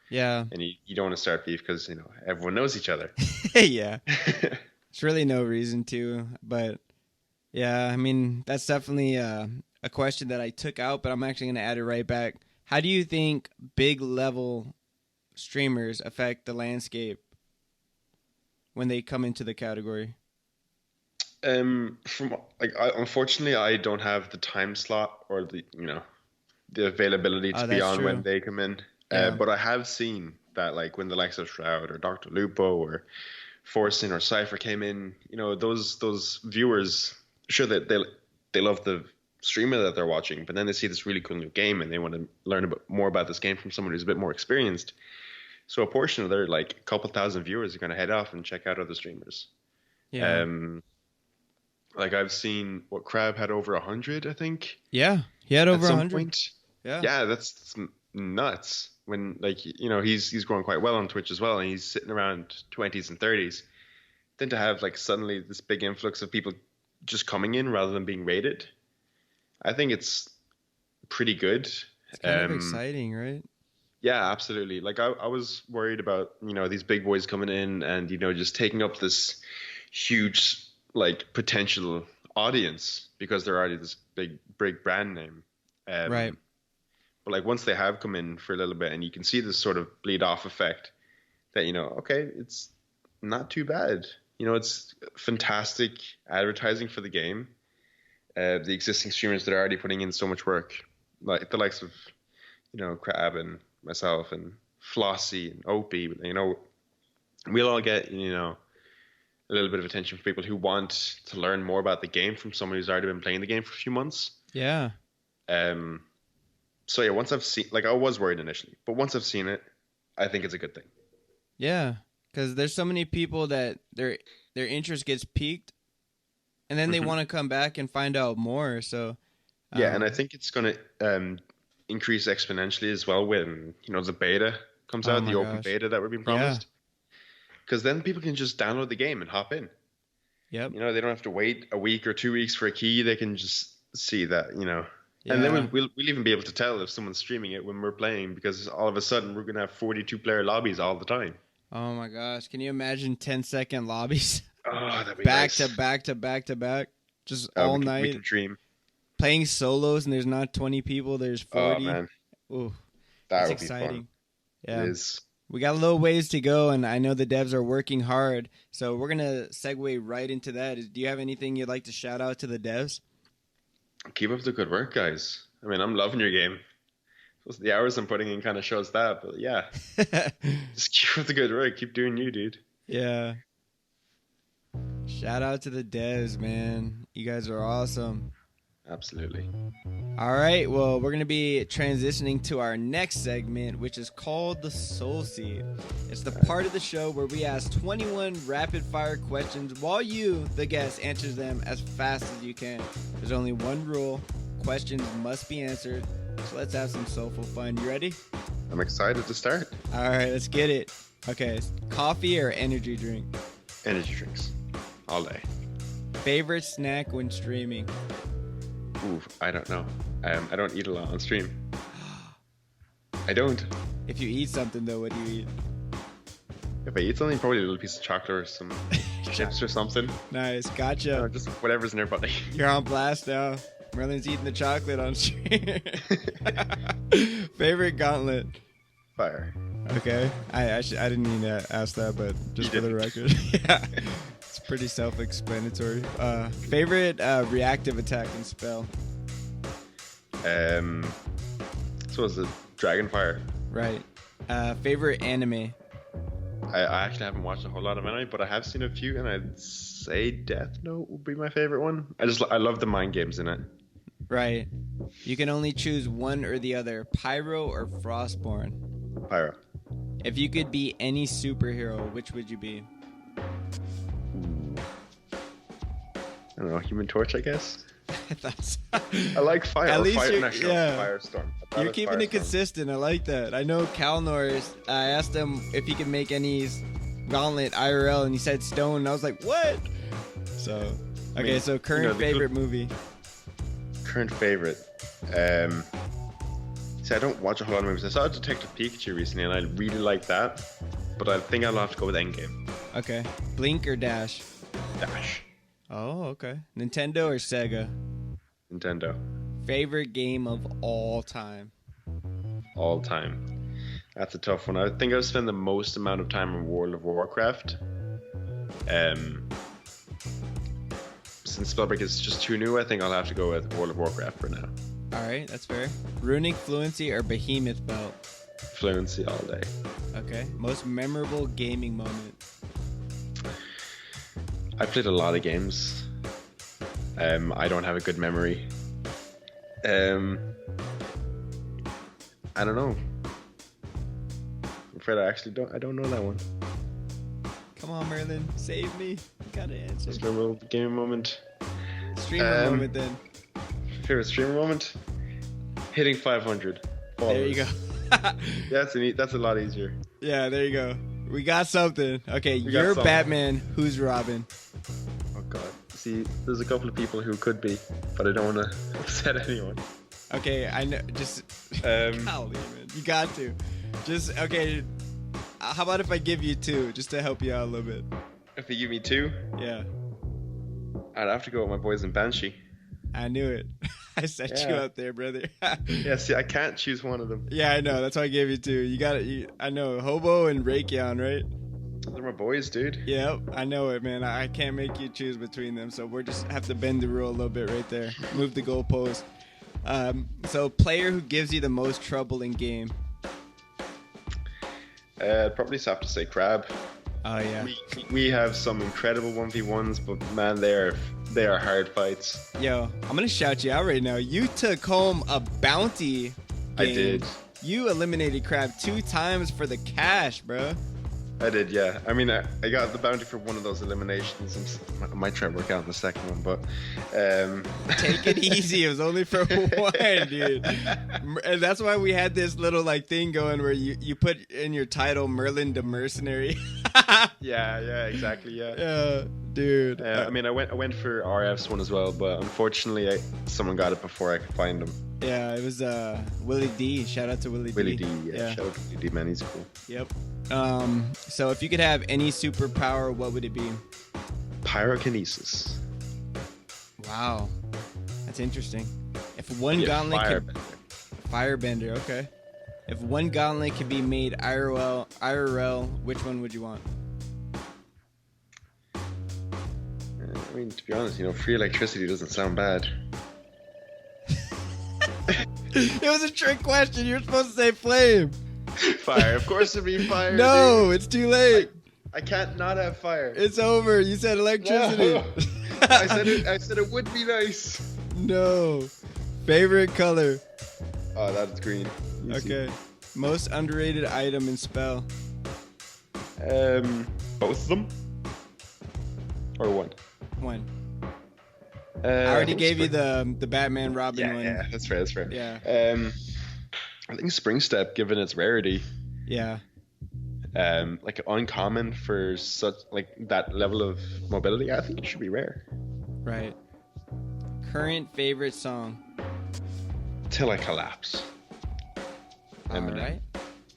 [SPEAKER 3] Yeah.
[SPEAKER 2] And you don't want to start beef because, everyone knows each other.
[SPEAKER 3] Yeah. There's really no reason to, but yeah, I mean, that's definitely a question that I took out, but I'm actually going to add it right back. How do you think big level streamers affect the landscape when they come into the category?
[SPEAKER 2] From like, unfortunately, I don't have the time slot or the availability to
[SPEAKER 3] Oh,
[SPEAKER 2] be
[SPEAKER 3] that's
[SPEAKER 2] on when
[SPEAKER 3] true.
[SPEAKER 2] they come in.
[SPEAKER 3] Yeah.
[SPEAKER 2] But I have seen that, like when the likes of Shroud or Dr. Lupo or Forsen or Cypher came in, those viewers, sure that they love the streamer that they're watching, but then they see this really cool new game and they want to learn more about this game from someone who's a bit more experienced. So a portion of their like couple thousand viewers are going to head off and check out other streamers.
[SPEAKER 3] Yeah.
[SPEAKER 2] Um, like I've seen what Crab had over 100, I think,
[SPEAKER 3] Yeah. He had
[SPEAKER 2] at
[SPEAKER 3] over
[SPEAKER 2] some
[SPEAKER 3] 100.
[SPEAKER 2] point.
[SPEAKER 3] Yeah.
[SPEAKER 2] Yeah, that's nuts. When like he's growing quite well on Twitch as well, and he's sitting around 20s and 30s. Then to have like suddenly this big influx of people just coming in rather than being rated, I think it's pretty good.
[SPEAKER 3] It's kind of exciting, right?
[SPEAKER 2] Yeah, absolutely. Like I was worried about, these big boys coming in and, just taking up this huge like potential audience because they're already this big brand name.
[SPEAKER 3] Right.
[SPEAKER 2] But like once they have come in for a little bit and you can see this sort of bleed off effect that, okay, it's not too bad. It's fantastic advertising for the game. The existing streamers that are already putting in so much work, like the likes of, Crab and myself and Flossie and Opie, we'll all get, a little bit of attention from people who want to learn more about the game from someone who's already been playing the game for a few months.
[SPEAKER 3] Yeah.
[SPEAKER 2] So yeah, once I've seen, like I was worried initially, but once I've seen it, I think it's a good thing.
[SPEAKER 3] Yeah. Because there's so many people that their interest gets piqued, and then they want to come back and find out more. So
[SPEAKER 2] yeah, and I think it's going to increase exponentially as well when the beta comes out, the open beta that we're being promised. Because then people can just download the game and hop in.
[SPEAKER 3] Yep.
[SPEAKER 2] They don't have to wait a week or 2 weeks for a key. They can just see that,
[SPEAKER 3] Yeah.
[SPEAKER 2] And then we'll even be able to tell if someone's streaming it when we're playing, because all of a sudden we're going to have 42 player lobbies all the time.
[SPEAKER 3] Oh my gosh. Can you imagine 10-second lobbies?
[SPEAKER 2] Oh, that'd be
[SPEAKER 3] back
[SPEAKER 2] nice.
[SPEAKER 3] to back to back to back. Just all night.
[SPEAKER 2] We can dream.
[SPEAKER 3] Playing solos and there's not 20 people, there's 40.
[SPEAKER 2] Oh, man.
[SPEAKER 3] Ooh,
[SPEAKER 2] That
[SPEAKER 3] that's
[SPEAKER 2] would
[SPEAKER 3] exciting.
[SPEAKER 2] be fun.
[SPEAKER 3] Yeah.
[SPEAKER 2] It is.
[SPEAKER 3] We got a little ways to go, and I know the devs are working hard. So we're going to segue right into that. Do you have anything you'd like to shout out to the devs?
[SPEAKER 2] Keep up the good work, guys. I mean, I'm loving your game. The hours I'm putting in kind of shows that, but yeah. Just keep up the good work. Keep doing you, dude.
[SPEAKER 3] Yeah. Shout out to the devs, man. You guys are awesome.
[SPEAKER 2] Absolutely.
[SPEAKER 3] All right, well, we're going to be transitioning to our next segment, which is called the Soul Seed. It's the part of the show where we ask 21 rapid-fire questions while you, the guest, answers them as fast as you can. There's only one rule. Questions must be answered. So let's have some soulful fun. You ready?
[SPEAKER 2] I'm excited to start.
[SPEAKER 3] All right, let's get it. Okay, coffee or energy drink?
[SPEAKER 2] Energy drinks. All day.
[SPEAKER 3] Favorite snack when streaming?
[SPEAKER 2] Ooh, I don't know. I don't eat a lot on stream. I don't.
[SPEAKER 3] If you eat something, though, what do you eat?
[SPEAKER 2] If I eat something, probably a little piece of chocolate or some chips or something.
[SPEAKER 3] Nice, gotcha.
[SPEAKER 2] Just whatever's nearby.
[SPEAKER 3] You're on blast now. Merlin's eating the chocolate on stream. Favorite gauntlet?
[SPEAKER 2] Fire.
[SPEAKER 3] Okay. I didn't mean to ask that, but just for the record. Yeah. It's pretty self-explanatory. Favorite reactive attack in Spell?
[SPEAKER 2] So is it Dragonfire?
[SPEAKER 3] Right. Favorite anime?
[SPEAKER 2] I actually haven't watched a whole lot of anime, but I have seen a few, and I'd say Death Note would be my favorite one. I love the mind games in it.
[SPEAKER 3] Right. You can only choose one or the other, Pyro or Frostborn.
[SPEAKER 2] Pyro.
[SPEAKER 3] If you could be any superhero, which would you be?
[SPEAKER 2] I don't know, Human Torch, I guess.
[SPEAKER 3] I thought so.
[SPEAKER 2] I like fire.
[SPEAKER 3] At least you're,
[SPEAKER 2] Firestorm.
[SPEAKER 3] You're keeping it consistent. I like that. I know Kalnor, I asked him if he could make any gauntlet IRL, and he said stone. And I was like, what? So, okay, so current favorite movie.
[SPEAKER 2] Current favorite. See, I don't watch a whole lot of movies. I saw Detective Pikachu recently, and I really like that. But I think I'll have to go with Endgame.
[SPEAKER 3] Okay. Blink or Dash?
[SPEAKER 2] Dash.
[SPEAKER 3] Oh, okay. Nintendo or Sega?
[SPEAKER 2] Nintendo.
[SPEAKER 3] Favorite game of all time?
[SPEAKER 2] All time. That's a tough one. I think I've spent the most amount of time in World of Warcraft. since Spellbreak is just too new, I think I'll have to go with World of Warcraft for now.
[SPEAKER 3] All right, that's fair. Runic Fluency or Behemoth Belt?
[SPEAKER 2] Fluency all day.
[SPEAKER 3] Okay. Most memorable gaming moment?
[SPEAKER 2] I played a lot of games. I don't have a good memory. I don't know. I'm afraid I don't know that one.
[SPEAKER 3] Come on, Merlin, save me. You gotta answer.
[SPEAKER 2] Most memorable gaming moment.
[SPEAKER 3] Streamer moment then.
[SPEAKER 2] Favorite streamer moment? Hitting 500 followers.
[SPEAKER 3] There you go.
[SPEAKER 2] That's a lot easier.
[SPEAKER 3] Yeah, there you go. We got something. Okay,
[SPEAKER 2] We got
[SPEAKER 3] you're
[SPEAKER 2] something.
[SPEAKER 3] Batman. Who's Robin?
[SPEAKER 2] Oh god. See, there's a couple of people who could be, but I don't want to upset anyone.
[SPEAKER 3] Okay, I know. Just golly, man, you got to. Just okay. How about if I give you two, just to help you out a little bit?
[SPEAKER 2] If you give me two,
[SPEAKER 3] Yeah,
[SPEAKER 2] I'd have to go with my boys in Banshee.
[SPEAKER 3] I knew it. I set you
[SPEAKER 2] Yeah.
[SPEAKER 3] up there, brother.
[SPEAKER 2] Yeah, see, I can't choose one of them.
[SPEAKER 3] Yeah, I know. That's why I gave you two. You got it. I know. Hobo and Rakion, right?
[SPEAKER 2] They're my boys, dude.
[SPEAKER 3] Yep, I know it, man. I can't make you choose between them, so we're just have to bend the rule a little bit right there. Move the goalpost. So, player who gives you the most trouble in game.
[SPEAKER 2] I'd probably have to say Crab.
[SPEAKER 3] Oh yeah.
[SPEAKER 2] We have some incredible 1v1s, but man, they are hard fights.
[SPEAKER 3] Yo, I'm gonna shout you out right now. You took home a bounty game.
[SPEAKER 2] I did.
[SPEAKER 3] You eliminated Crab 2 times for the cash, bro.
[SPEAKER 2] I did, yeah. I mean, I got the bounty for one of those eliminations. I might try and work out in the second one, but
[SPEAKER 3] Take it easy. It was only for one, dude. And that's why we had this little like thing going where you put in your title Merlin the Mercenary.
[SPEAKER 2] yeah, exactly, yeah.
[SPEAKER 3] Yeah, dude.
[SPEAKER 2] I mean, I went for RF's one as well, but unfortunately, someone got it before I could find them.
[SPEAKER 3] Yeah, it was Willie D. Shout out to Willie
[SPEAKER 2] Willie
[SPEAKER 3] D.
[SPEAKER 2] D, yeah. Shout out to Willie D, man, he's cool.
[SPEAKER 3] Yep. So if you could have any superpower, what would it be?
[SPEAKER 2] Pyrokinesis.
[SPEAKER 3] Wow, that's interesting. If one
[SPEAKER 2] Yeah,
[SPEAKER 3] gauntlet could
[SPEAKER 2] firebender.
[SPEAKER 3] Firebender, okay. If one gauntlet could be made IRL, which one would you want?
[SPEAKER 2] I mean, to be honest, free electricity doesn't sound bad.
[SPEAKER 3] It was a trick question. You're supposed to say flame.
[SPEAKER 2] Fire, of course it'd be fire.
[SPEAKER 3] No, it's too late.
[SPEAKER 2] I can't not have fire.
[SPEAKER 3] It's over. You said electricity.
[SPEAKER 2] No. I said it would be nice.
[SPEAKER 3] No. Favorite color.
[SPEAKER 2] Oh, that's green. Easy.
[SPEAKER 3] Okay. Most underrated item in Spell.
[SPEAKER 2] Both of them? Or one?
[SPEAKER 3] One. I already gave you the Batman Robin one.
[SPEAKER 2] Yeah, that's fair.
[SPEAKER 3] Yeah.
[SPEAKER 2] I think Spring Step, given its rarity,
[SPEAKER 3] Yeah.
[SPEAKER 2] like uncommon for such that level of mobility, I think it should be rare.
[SPEAKER 3] Right. Current favorite song.
[SPEAKER 2] Till I collapse.
[SPEAKER 3] All right.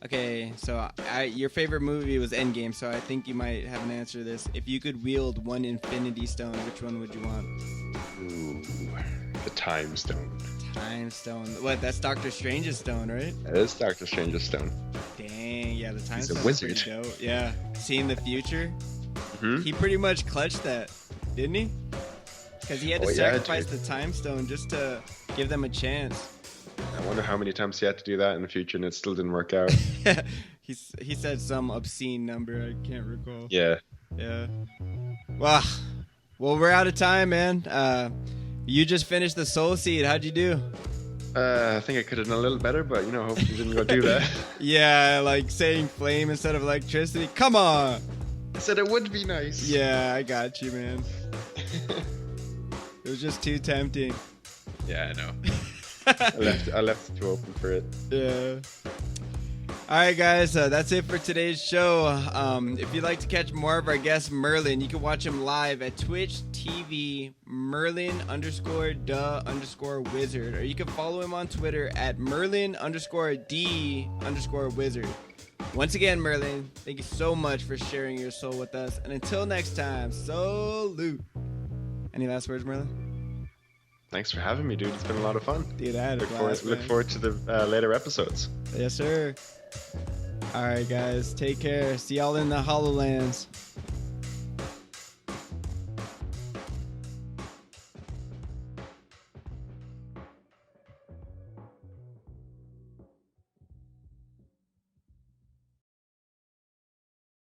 [SPEAKER 3] Okay, so your favorite movie was Endgame, so I think you might have an answer to this. If you could wield one Infinity Stone, which one would you want?
[SPEAKER 2] Ooh, the Time Stone.
[SPEAKER 3] Time Stone. What? That's Doctor Strange's stone, right?
[SPEAKER 2] That is Doctor Strange's stone.
[SPEAKER 3] Dang, yeah, the Time
[SPEAKER 2] He's a
[SPEAKER 3] Stone.
[SPEAKER 2] wizard.
[SPEAKER 3] Pretty dope. Yeah, seeing the future.
[SPEAKER 2] Mm-hmm.
[SPEAKER 3] He pretty much clutched that, didn't he? Because he had to sacrifice the Time Stone just to give them a chance.
[SPEAKER 2] I wonder how many times he had to do that in the future, and it still didn't work out.
[SPEAKER 3] He said some obscene number. I can't recall.
[SPEAKER 2] Yeah.
[SPEAKER 3] Yeah. Well, we're out of time, man. You just finished the Soul Seed. How'd you do?
[SPEAKER 2] I think I could have done a little better, but hopefully didn't go do that.
[SPEAKER 3] Yeah, like saying flame instead of electricity. Come on.
[SPEAKER 2] I said it would be nice.
[SPEAKER 3] Yeah, I got you, man. It was just too tempting.
[SPEAKER 2] Yeah, I know. I left it too open for it.
[SPEAKER 3] Yeah. All right, guys, that's it for today's show. If you'd like to catch more of our guest Merlin, you can watch him live at Twitch TV Merlin_the_wizard, or you can follow him on Twitter at Merlin_D_wizard. Once again, Merlin, thank you so much for sharing your soul with us. And until next time, salute. Any last words, Merlin?
[SPEAKER 2] Thanks for having me, dude. It's been a lot of fun.
[SPEAKER 3] Dude, I had a blast,
[SPEAKER 2] Look
[SPEAKER 3] man.
[SPEAKER 2] forward to the later episodes.
[SPEAKER 3] Yes, sir. All right, guys. Take care. See y'all in the HoloLands.